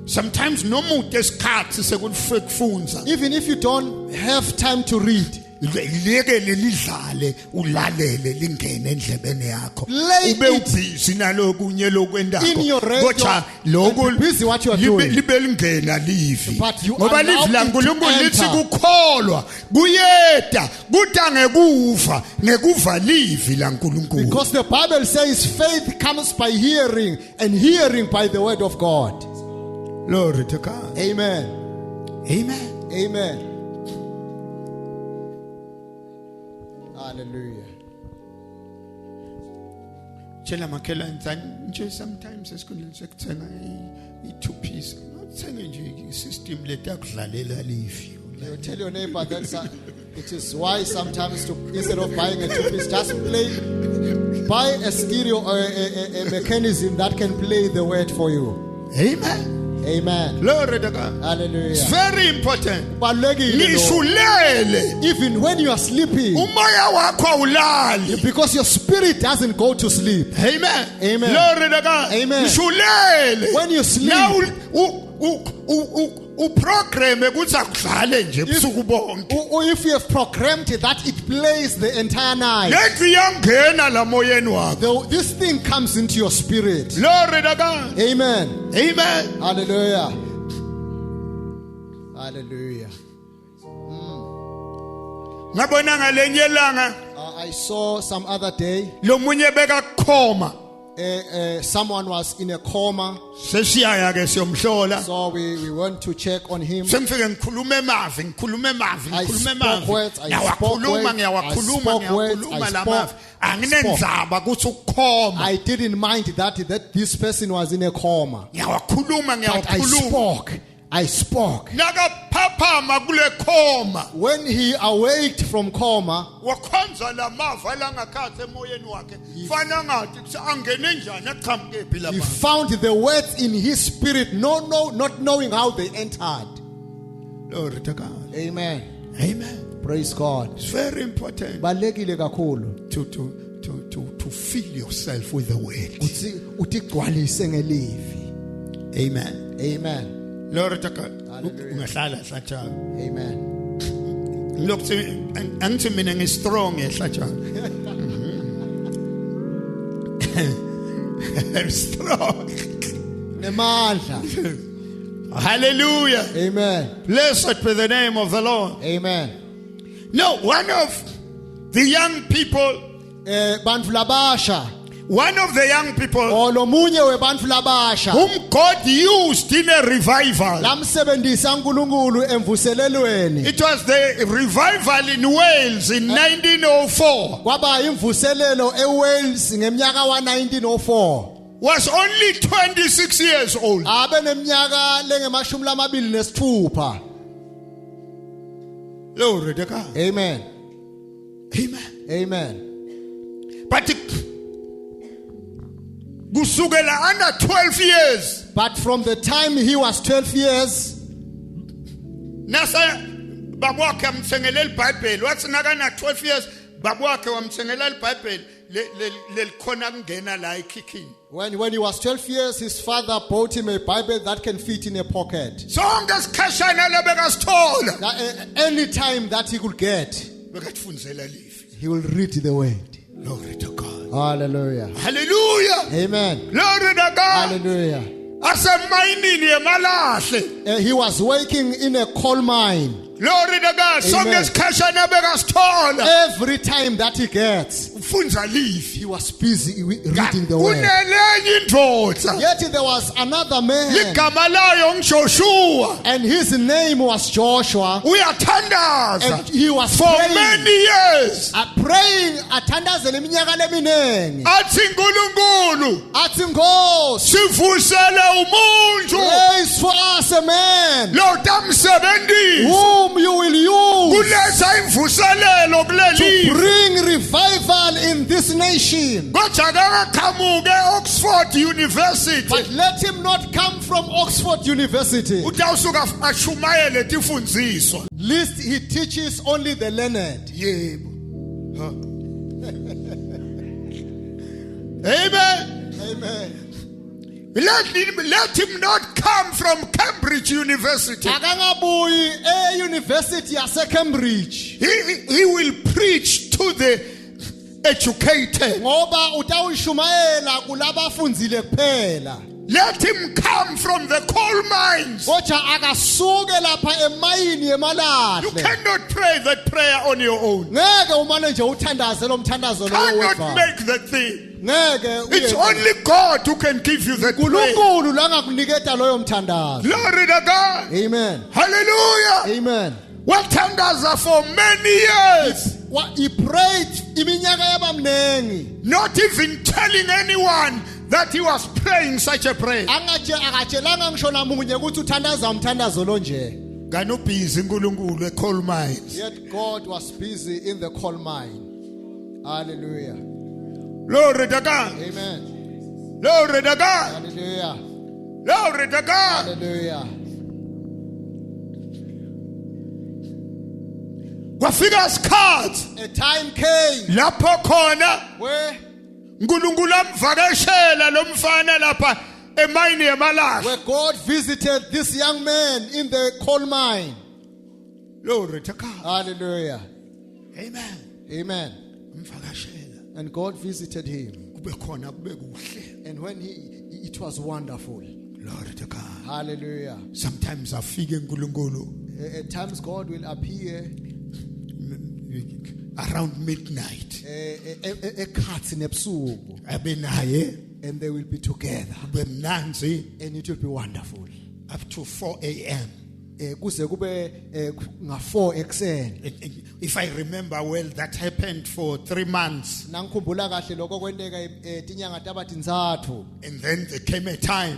Sometimes noma udesikhathi sekufunza. Even if you don't have time to read, Lekele lidlale ulalele lingene endlebeni yakho. Play Ube it ubhizi nalokunye lokwendako. in your radio Kodwa and lokho be busy what you are doing. libe lingena livi. But you Ngoba allow livi la it to uNkulunkulu lithi enter. kukholwa kuyeda kuda ngekuva ngekuva livi la uNkulunkulu. Because the Bible says faith comes by hearing and hearing by the word of God. Glory to God. Amen. Amen. Amen. Hallelujah. Tshela makhelwane nje sometimes esikhundleni sekuthenga i2 piece uthenge nje isystem letakudlalela livi. You tell your neighbor that it is wise sometimes to, instead of buying a two-piece, just buy a stereo or a mechanism that can play the word for you. Amen. Amen. Glory to God. It's Hallelujah. very important. Balulekile lo. Ngisulele Even when you are sleeping, umoya wakho awulali. because your spirit doesn't go to sleep. Amen. Amen. Glory to God. Amen. Ngisulele. When you sleep, Now uprogram ukuthi akudlale nje ebusuku bonke. or if you have programmed it that it plays the entire night, Lethi yangena la moyeni wakho. this thing comes into your spirit. Glory to God. Amen. Amen. Hallelujah. Hallelujah. Ngabona ngalenye ilanga I saw some other day lo munye beka khoma. someone was in a coma, Sesiyaya ke siyomhlola. so we went to check on him. Sengifike ngikhuluma emavi I spoke words, I spoke ngiyawakhuluma lamavi. Anginenzaba ukuthi ukukhoma. I didn't mind that this person was in a coma, Ngiyawakhuluma but I spoke. Nakaphaphama kule khoma. When he awaked from coma, Wakhonza lamavi alangakhathi emoyeni wakhe. Fana ngathi angene njani aqhamuke phi he lapha. found the words in his spirit, not knowing how they entered. Glory to God. Amen. Amen. Praise God. It's very important Balekile kakhulu to fill yourself with the word. uthi gcwalise ngelivi. Amen. Amen. Glory to God. Hallelujah. Ungahlala hlathana. Amen. Look, angithi mina ngistrong ehlathana. and strong. Nemandla. Hallelujah. Amen. Blessed be the name of the Lord. Amen. No, one of the young people, Bantu labasha. one of the young people Olomunye webantu labasha. whom God used in a revival. Lamsebenzisa uNkulunkulu emvuselelweni. It was the revival in Wales in 1904. Kwaba imvuselelo eWales ngeminyaka wa1904. Was only 26 years old. Abe neminyaka lengemashumi lamabili nesithupha. Glory to God. Amen. Amen. Amen. But kusukela under 12 years. But from the time he was 12 years, Nasa babwakhe amthengele iBhayibheli wathi nakana 12 years babwakhe wamthengela iBhayibheli lelikhona kungena la ekhikhini. when he was 12 years, his father bought him a Bible that can fit in a pocket. Sonke isikhashana lebekasithola That, any time that he could get, bekatfundzela live. he will read the word. Glory to God. Hallelujah. Hallelujah. Amen. Glory to God. Hallelujah. Asemayinini yemalahle. He was working in a coal mine. Glory to God. Sonke Amen. isikhashana bekasithola Every time that he gets, ufundza live. he was busy reading the word. Kunelenye indvodza Yet there was another man, ligama layo nguJoshua. and his name was Joshua, Uyathandaza and he was for praying. many years. Praying athandazela iminyaka leminengi Athi uNkulunkulu athi Nkosi, sivusele umuntu raise for us a man lo tamsebenzisa whom you will use kuletha imvuselelo to kuleli. bring revival in this nation. Kodwa akaqhamuke Oxford University. But let him not come from Oxford University. Utawusuka ashumayele tifundziso. Lest he teaches only the learned. Yebo. Amen. Amen. Let him not come from Cambridge University. Akangabuyi e-University yase-Cambridge. He will preach to the educated. Ngoba utawushumayela kulabafundzile kuphela. Let him come from the coal mines. Kodwa akasuke lapha emayini You yemalahle. cannot pray that prayer on your own. Ngeke umane nje uthandaze lo mthandazo lo Cannot wedwa. make that thing. Ngeke It's only God who can give you that prayer. uNkulunkulu la ngakuniketa loyo mthandazo. Glory to God. Amen. Hallelujah. Amen. Wathandaza for many years. He prayed iminyaka yabamnengi. Not even telling anyone that he was praying such a prayer. Akatshelanga ngisho namunye ukuthi uthandaza umthandazo lo nje. Kanobhizi uNkulunkulu e-coal mines. Yet God was busy in the coal mine. Hallelujah. Glory to God. Amen. Glory to God. Hallelujah. Glory to God. Hallelujah. Kwafika isikhathi A time came lapho khona where uNkulunkulu amvakashela lo mfana lapha emayini yemalahle. God visited this young man in the coal mine. Glory to God. Hallelujah. Amen. Amen. Amvakashela And God visited him. kube khona kube kuhle. And when it was wonderful. Glory to God. Hallelujah. Sometimes afike uNkulunkulu At times God will appear around midnight. ekhathi nebusuku, Abe naye and they will be together, kube mnanzi and it will be wonderful. up to 4 a.m. Kuze kube nga4 ekseni. If I remember well, that happened for 3 months. Nangikhumbula kahle lokho kwenteka tinyanga tabathintathu. And then there came a time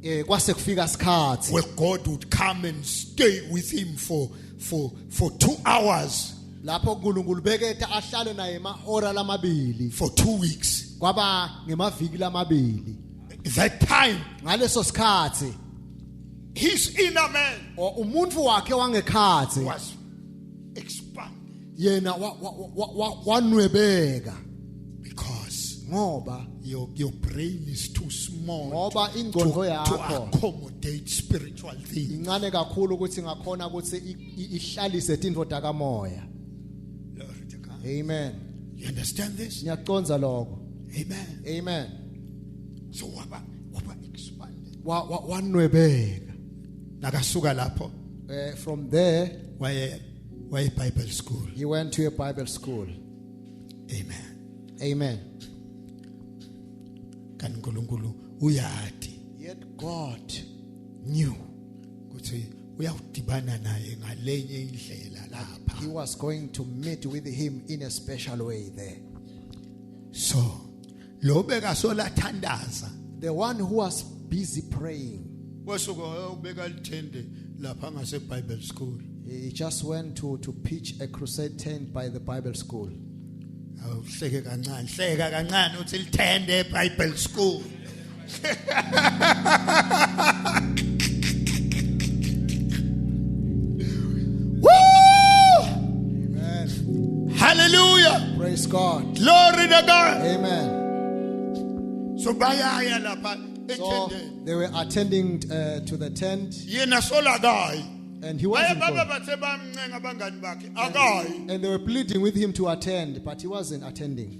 Kwase kufika isikhathi where God would come and stay with him for 2 hours, lapho uNkulunkulu beketha ahlale naye amahora lamabili for 2 weeks. kwaba ngemaviki lamabili. That time, Ngaleso sikhathi his inner man umuntu wakhe wangekhathi was expanded yena wanwebeka because ngoba your brain is too small ngoba to ingqondo yakho accommodate spiritual things. incane kakhulu ukuthi ngakhona ukuthi ihlalise tintfo takamoya. Glory to God. Amen. You understand this? Ngiyaconza lokho. Amen. Amen. So waba expanded. Wanwebeka. Nakasuka lapho From there, waye Bible school. he went to a Bible school. Amen. Amen. Kan uNkulunkulu uyati Yet God knew ukuthi uyawudibana naye ngalenye indlela lapha. he was going to meet with him in a special way there. So lo beka sola thandaza The one who was busy praying, wasuka ubeka lithende lapha ngase Bible school. he just went to pitch a crusade tent by the Bible school. Awuhleke kancane, hleka kancane uthi lithende Bible school. Woo! Amen. Hallelujah. Praise God. Glory to God. Amen. So bayaya lapha So ethende. they were attending to the tent, Yena sola kai. and he Baye wasn't baba going. bathe bamncenga abangani bakhe. Akayi. And they were pleading with him to attend, but he wasn't attending.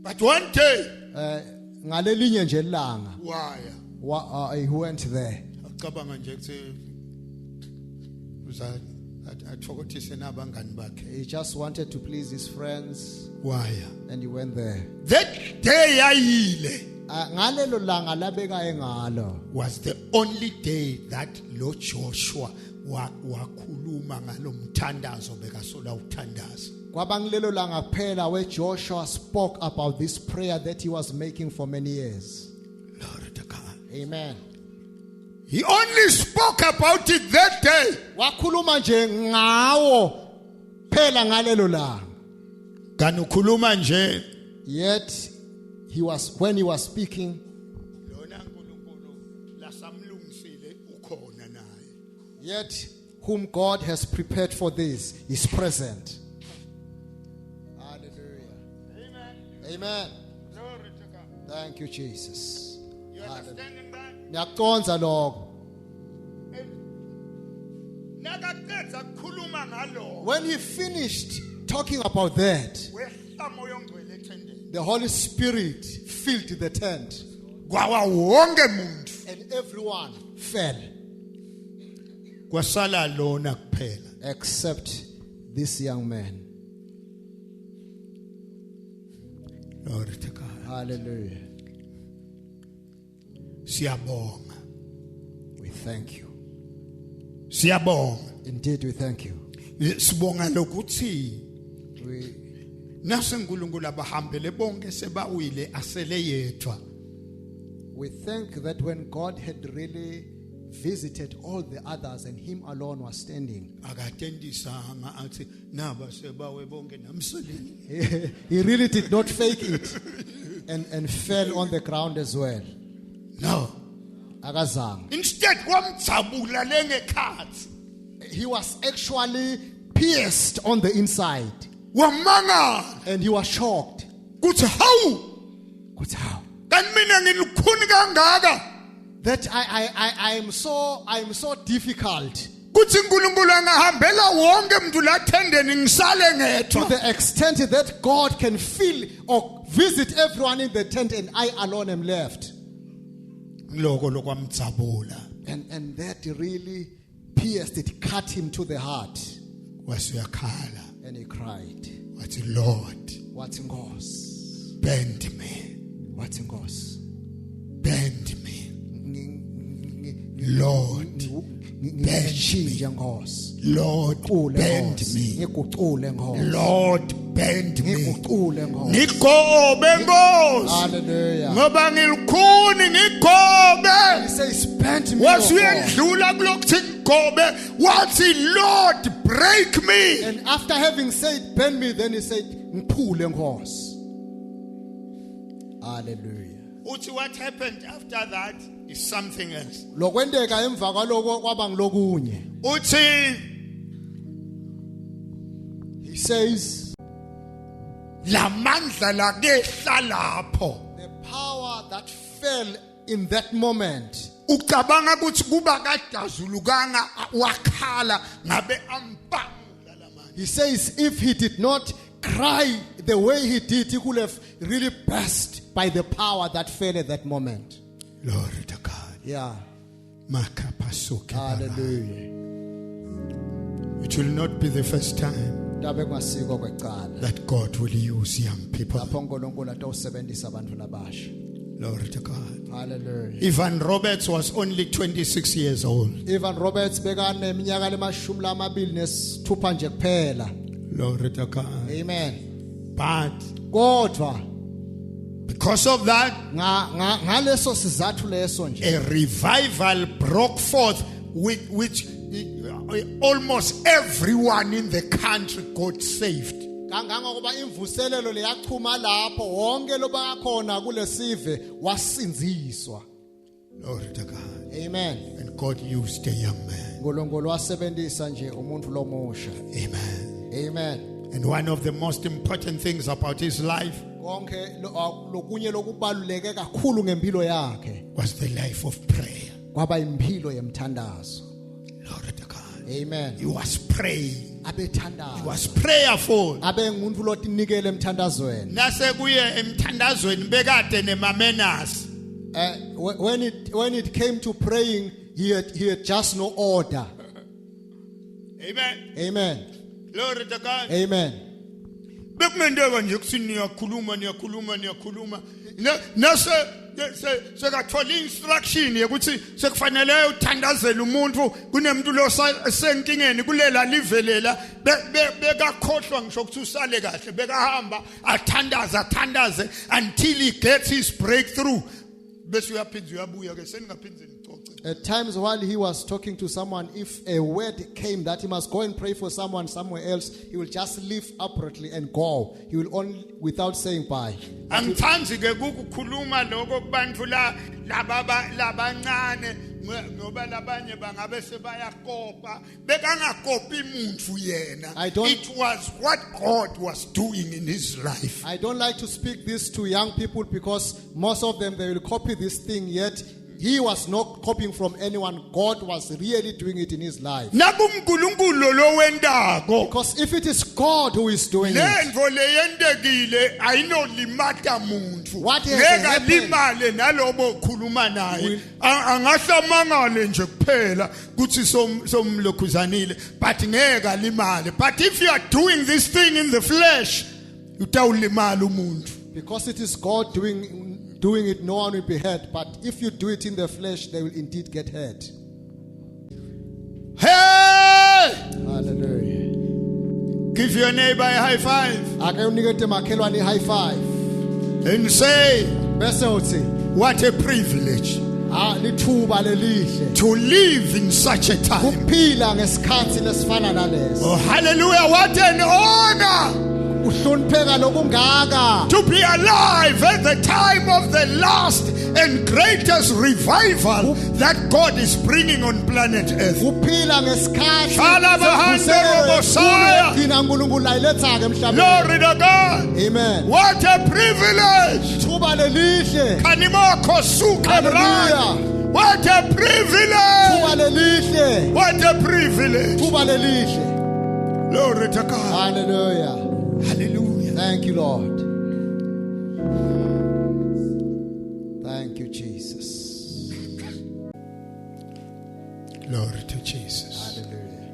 But one day Ngalelinye nje ilanga, waya. he went there. Acabanga nje ukuthi athokothise nabangani bakhe. He just wanted to please his friends, Waya. and he went there. That day yayile Ngalelo langa labekaye ngalo was the only day that Lord Joshua wakhuluma ngalomthandazo bekasola uthandaza. kwabangilelo langa kuphela where Joshua spoke about this prayer that he was making for many years. Glory to God. Amen. He only spoke about it that day. Wakhuluma nje ngawo phela ngalelo langa. Kanukhuluma nje Yet when he was speaking, lona uNkulunkulu lasamlungisile ukhona naye. yet whom God has prepared for this is present. Hallelujah. Amen. Amen. Glory to God. Thank you, Jesus. You understanding that? Ngiyakuconza lokho. Nakaqeda ukukhuluma ngalo. When he finished talking about that, Wehla moya ongcwele ethendeni. the Holy Spirit filled the tent, Kwawa wonke umuntu. and everyone fell Kwasala lona kuphela. except this young man. Glory to God. Hallelujah. Siyabonga. We thank you. Siyabonga. Indeed, we thank you. Sibonga lokuthi We, nase uNkulunkulu abahambele bonke sebawile asele yedwa. we think that when God had really visited all the others and him alone was standing, Akatendisanga athi naba sebawe bonke namseleni. he really did not fake it and fell on the ground as well. No. Akazange. Instead kwamjabula lengekhathi. He was actually pierced on the inside, Wamanga and he was shocked. kuthi hawu Kuthi, how? kan mina ngilikhuni kangaka. That I am so difficult Kuthi uNkulunkulu angahambela wonke umuntu lathendeni ngisale to ngedwa. the extent that God can fill or visit everyone in the tent and I alone am left. Lokho lokwamjabula. And that really pierced, it cut him to the heart. Wasuyakhala And he cried, wathi Lord what's in Ghost? bend me. What's in Ghost? Bend me. Lord Ngichinje Nkosi. Lord Ngikucule bend Nkosi. me. Ngikucule Nkosi. Lord bend me. Ngikucule Nkosi. Ngigobe Nkosi. Hallelujah. Ngoba ngilikhuni ngigobe. He says, bend me, O God. Wasuyendlula kulokuthi ngigobe wathi Lord break me. And after having said, bend me, then he said, Ngipule Nkosi. Hallelujah. Uthi what happened after that is something else. Lokwendeka emva kwaloko kwaba ngilokunye. Uthi He says, la mandla la kehla lapho. the power that fell in that moment, Ucabanga ukuthi kuba kadazulukanga wakhala ngabe ampamula lamanje. he says, if he did not cry the way he did, he could have really burst by the power that fell at that moment. Glory to God. Yeah. Makapasuke. Hallelujah. It will not be the first time Ndabe kungasiko kwecala. that God will use young people. Lapho uNkulunkulu atawusebenzisa abantu labasha. Glory to God. Hallelujah. Ivan Roberts was only 26 years old. Evan Roberts bekaneminyaka lemashumi lamabili nesithupha nje kuphela. Glory to God. Amen. But Kodwa because of that, ngaleso sizathu leso nje a revival broke forth which almost everyone in the country got saved. kangangokuba imvuselelo leyachuma lapho wonke lobakhona kulesive wasinziswa. Glory to God. Amen. And God used a young man. uNkulunkulu wasebenzisa nje umuntu lomusha. Amen. Amen. And one of the most important things about his life konke lokunye lokubaluleke kakhulu ngempilo yakhe was the life of prayer. kwaba impilo yemthandazo. Glory to God. Amen. He was praying. He abethandazo was prayerful. abe ngumuntu lotinikele emthandazweni. Nase kuye emthandazweni bekade nemamenas. When it came to praying, he had just no order. Amen. Amen. Glory to God. Amen. Bekumendeka nje kuthi niyakhuluma nase sekathola instruction yokuthi sekufanele uthandazele umuntu kunemuntu lo senkingeni kulela livelela bekakhohlwa ngisho ukuthi usale kahle bekahamba athandaze until he gets his breakthrough bese uyaphinza uyabuya ke seningaphinze nicoce. At times while he was talking to someone, if a word came that he must go and pray for someone somewhere else, he will just leave abruptly and go. He will only without saying bye. Angithandi ke ukukhuluma lokho kubantu labancane ngoba labanye bangabe sebayakopa bekangakopi umuntu yena. It was what God was doing in his life. I don't like to speak this to young people because most of them they will copy this thing, yet he was not copying from anyone. God was really doing it in his life. Because if it is God who is doing it, what has but if you are doing this thing in the flesh, because it is God doing it, no one will be hurt. But if you do it in the flesh, they will indeed get hurt. Hey! Hallelujah. Give your neighbor a high five. High five. And say, what a privilege to live in such a time. Oh, hallelujah. What an honor to be alive at the time of the last and greatest revival that God is bringing on planet Earth. Glory to God. Amen. What a privilege. What a privilege. What a privilege. Glory to God. Hallelujah. Hallelujah. Thank you, Lord. Thank you, Jesus. Glory to Jesus. Hallelujah.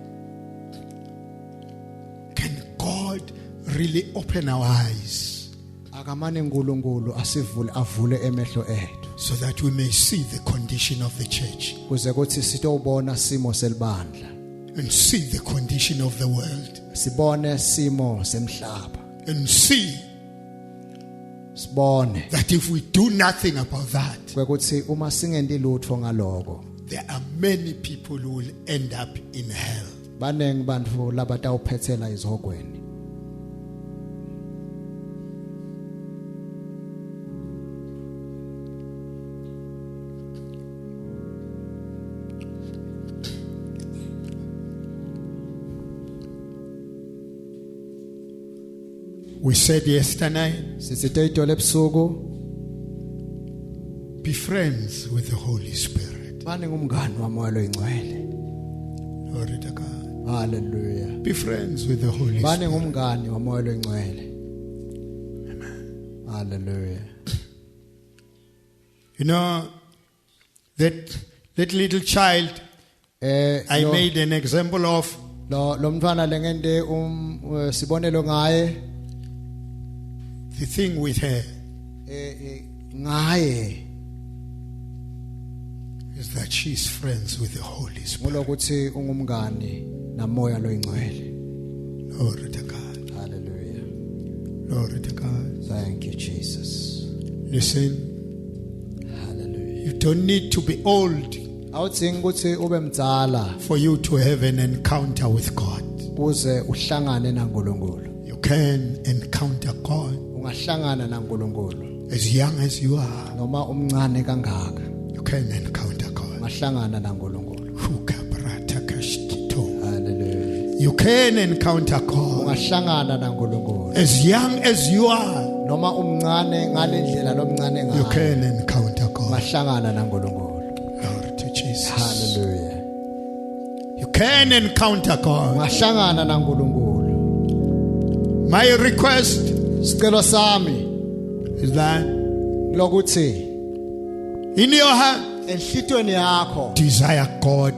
Can God really open our eyes so that we may see the condition of the church and see the condition of the world and see that if we do nothing about that, there are many people who will end up in hell. We said yesterday, be friends with the Holy Spirit. Glory to God. Hallelujah. Be friends with the Holy Spirit. Amen. Hallelujah. You know, that little child I made an example of, lo mntwana lengende sibonelo ngaye the thing with her ngaye is that she's friends with the Holy Spirit. ngokuthi ungumngane namoya loyingcwele. Glory to God. Hallelujah. Glory to God. Thank you, Jesus. Listen, Hallelujah. you don't need to be old Awudingi ukuthi ube mdala for you to have an encounter with God. uze uhlangane naNkulunkulu. You can encounter God Ungahlangana naNkulunkulu as young as you are. noma umncane kangaka. You can encounter God. Ungahlangana naNkulunkulu. Hallelujah. You can encounter God Ungahlangana naNkulunkulu as young as you are. noma umncane ngalendlela lomncane You ngayo. can encounter God. Ungahlangana naNkulunkulu. Glory to Jesus. Hallelujah. You can encounter God. Ungahlangana naNkulunkulu. My request Sicelo sami is that lokuthi in your heart, enhlitweni yakho desire God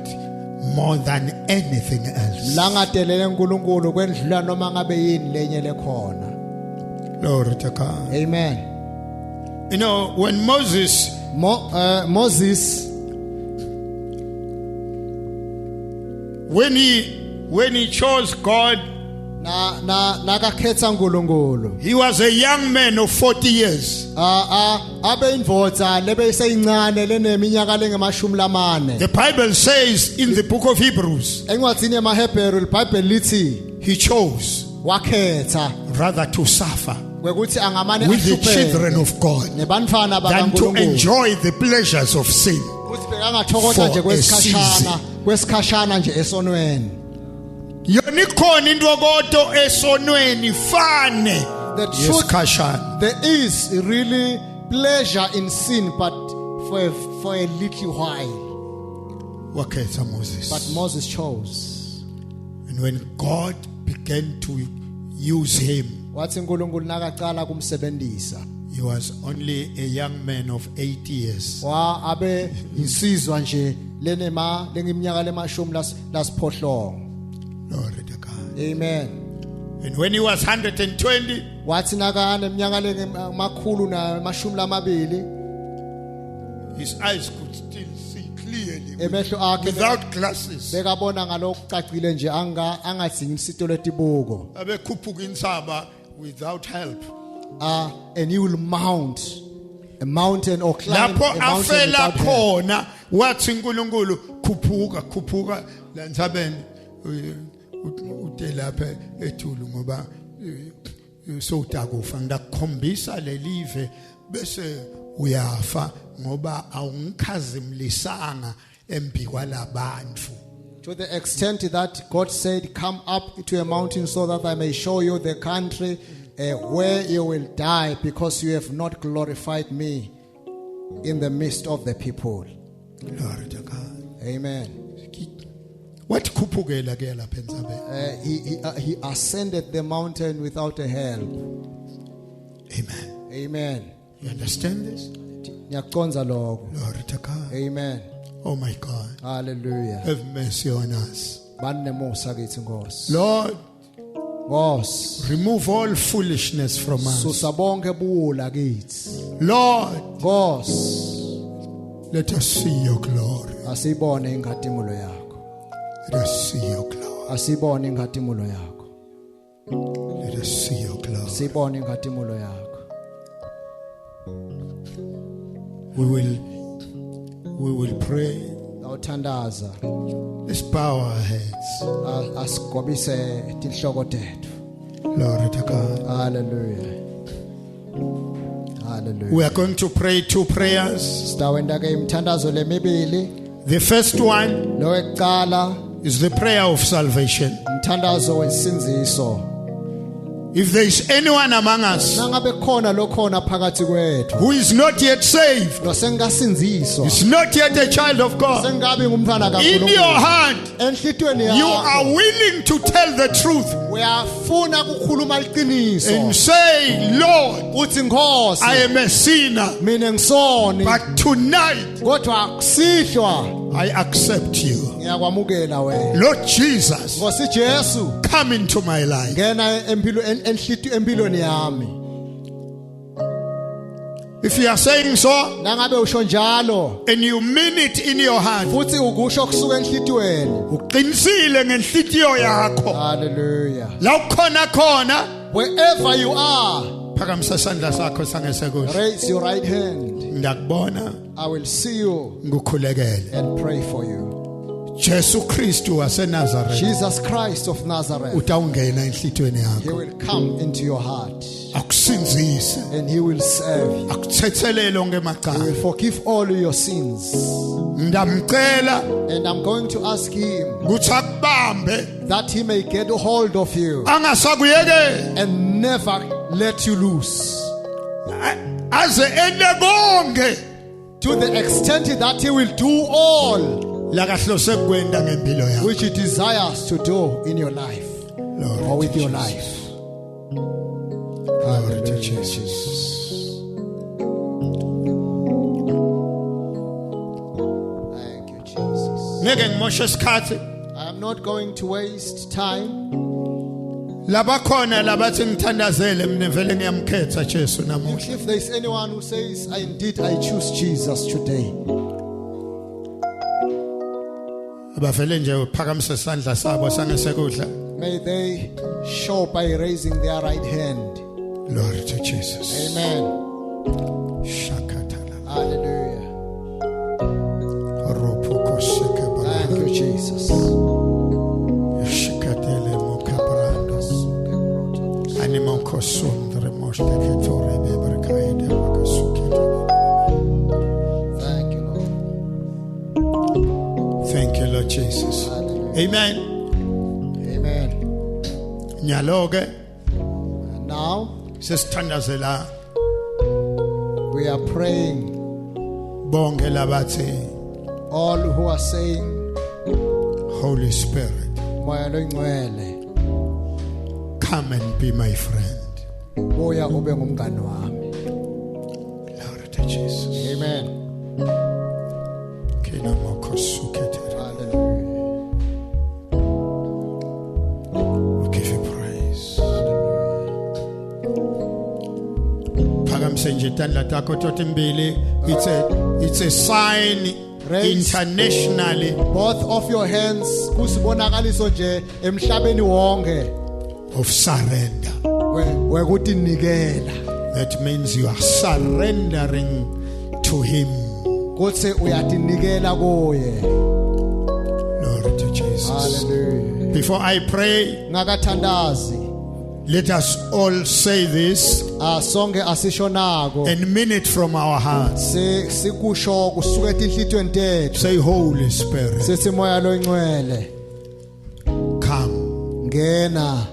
more than anything else. langadelele uNkulunkulu kwendlula noma ngabe yini lenye lekhona. Glory to God. Amen. You know, when Moses Moses when he chose God, nakakhetha uNkulunkulu he was a young man of 40 years. abe indvodza lebeyiseyincane leneminyaka lengemashumi lamane. The Bible says in the book of Hebrews, Encwadzini yamaHebheru iBhayibheli lithi he chose wakhetha rather to suffer kwekuthi angamane with the children of God nebantfana than to bakaNkulunkulu enjoy the pleasures of sin. ukuthi bekangathokoza nje for a kwesikhashana nje esonweni. Yona ikhona intwakoto esonweni fane The truth, yesikhashana. there is really pleasure in sin, but for a little while. Wakhetha Moses. But Moses chose. And when God began to use him, Wathi uNkulunkulu nakaqala kumsebenzisa he was only a young man of 80 years. abe insizwa nje lengiminyaka lemashumi lasiphohlongo. Glory to God. Amen. And when he was 120, Wathi nakane iminyaka lengemakhulu namashumi lamabili his eyes could still see clearly emehlo akhe without glasses. bekabona ngalokucacile nje angadzingi isito letibuko. Abekhuphuka insaba without help. And he will mount a mountain or climb Lapho a mountain afela without help. khona wathi uNkulunkulu khuphuka lensabeni ude lapha ethulu ngoba sowutakufa ngakukhombisa lelive bese uyafa ngoba awungikhazimlisanga embi kwalabantu. To the extent that God said, come up to a mountain so that I may show you the country where you will die because you have not glorified me in the midst of the people. Glory to God. Amen. What kuphukela ke lapha ensabeni? He ascended the mountain without a help. Amen. Amen. You understand this? Ngiyakuconza lokho. Glory to God. Amen. Oh my God. Hallelujah. Have mercy on us. Banemusa kithi Nkosi. Lord, Nkosi. remove all foolishness from us. Susa bonke buwula kithi. Lord, Nkosi. let us see your glory. Asibone inkhatimulo yakho. Let us see your glory. Asibone inkhatimulo yakho. Let us see your glory. Sibone inkhatimulo yakho. We will pray. Awuthandaza. Let's bow our heads. Asigobise tinhloko tethu. Glory to God. Hallelujah. Hallelujah. We are going to pray two prayers. Sitawenda ke imthandazo lemibili. The first one Lo ekuqala is the prayer of salvation. umthandazo wesinziso. If there is anyone among us nangabe khona lokhona phakathi kwethu who is not yet saved, losengasinziswa is not yet a child of God, sengabi ngumntwana in your kaNkulunkulu heart, enhlitweni you yakho are willing to tell the truth uyafuna ukukhuluma iqiniso and say, Lord, uthi Nkosi I am a sinner, mina ngisoni but tonight kodwa kusihlwa I accept you. ngiyakwamukela wena Lord Jesus, Nkosi Jesu come into my life. ngena empilweni yami. If you are saying so Nangabe usho njalo and you mean it in your heart, futhi ukusho kusuka enhlitweni. uqinisile ngenhlitiyo yakho, Hallelujah. la ukhona khona, Wherever you are, phakamisa isandla sakho sangasekudla. raise your right hand. Ndakubona I will see you ngukhulekele. and pray for you. Jesu Kristu waseNazareth Jesus Christ of Nazareth, utawungena enhlitweni He yakho, will come into your heart akusinzise, and He will serve you. akuthethelele onke He will amacala. forgive all your sins. Ndamcela And I'm going to ask Him ukuthi akubambe, that He may get a hold of you angasakuyekeli and never let you loose. aze ende konke To the extent that He will do all lakahlose kwenda ngempilo yakho. which He desires to do in your life or with your life. Glory to Jesus. Thank you, Jesus. Ngeke ngimoshe isikhathi. I am not going to waste time. Labakhona labathi ngithandazele mina vele ngiyamkhetha Jesu namuhla. If there is anyone who says, I choose Jesus today, Abavele nje uphakamise isandla sabo sangasekudla. may they show by raising their right hand. Glory to Jesus. Amen. Shakatala. Hallelujah. Ropoko shikaba. Thank you, Jesus. Shikatele mokabrandos. Animoko sondre moshte ketore beberkaide makasukete. Thank you, Lord. Thank you, Lord Jesus. Hallelujah. Amen. Amen. Nyaloke And now sesithandazela we are praying. bonke labathi All who are saying, Holy Spirit, Moya loyingcwele, come and be my friend. buya ube ngumngani wami. Glory to Jesus. Amen. Kina moko sukete. Hallelujah. We give you praise. Phakamse nje tandla takho tothi mbili. It's a sign Raise internationally both of your hands kusibonakaliso nje emhlabeni wonke of surrender. wekuthi nikela That means you are surrendering to Him. kuthi uyatinikela kuye. Glory to Jesus. Hallelujah. Before I pray, Ngakathandazi let us all say this sonke asishonako and mean it from our hearts. sikusho kusuka enhlitweni tethu Say, Holy Spirit, sithi moya loyingcwele come ngena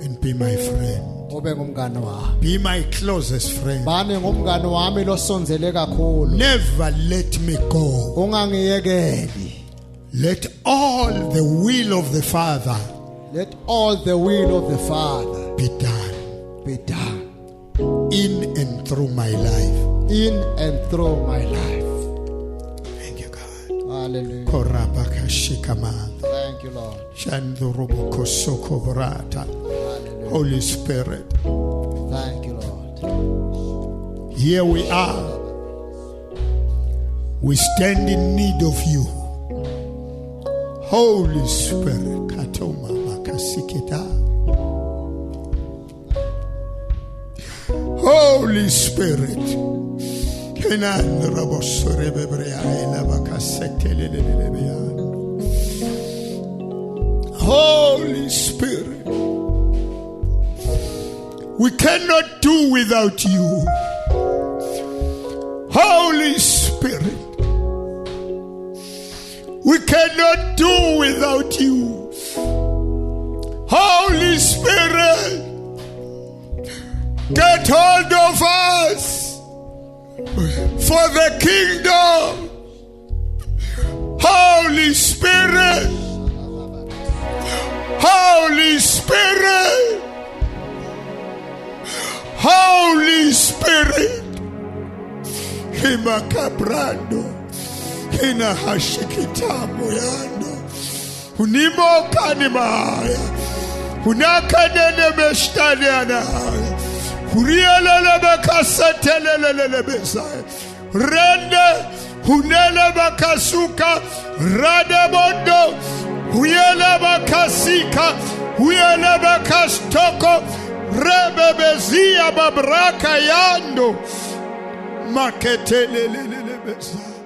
and be my friend. ube ngumngani wami. Be my closest friend. Bane ngumngani wami losonzele kakhulu. Never let me go. Ungangiyekeli. Let all the will of the Father Let all the will of the Father be done be done in and through my life. in and through my life. Thank you, God. Hallelujah. Korabaka shikamanda. Thank you, Lord. Shanduruboko sokobrata. Hallelujah. Holy Spirit, Thank you, Lord. here we are. We stand in need of you. Holy Spirit, katoma makasikita. Holy Spirit, kenan rabosore bebrea ela bakasetelelelebea. Holy Spirit, we cannot do without you. Holy Spirit, we cannot do without you. Holy Spirit, Get hold of us for the kingdom. Holy Spirit. Holy Spirit. Holy Spirit. Hima kabrando. Hina hashikitamu yando. Unimo kanimaya. Unakadene beshtani anaya. Urielele bakasetelelele besaya. Rende. Hunele bakasuka. Rademondo. Huyele bakasika. Huyele bakastoko. Rebebezia babraka yando. Maketelelele besaya.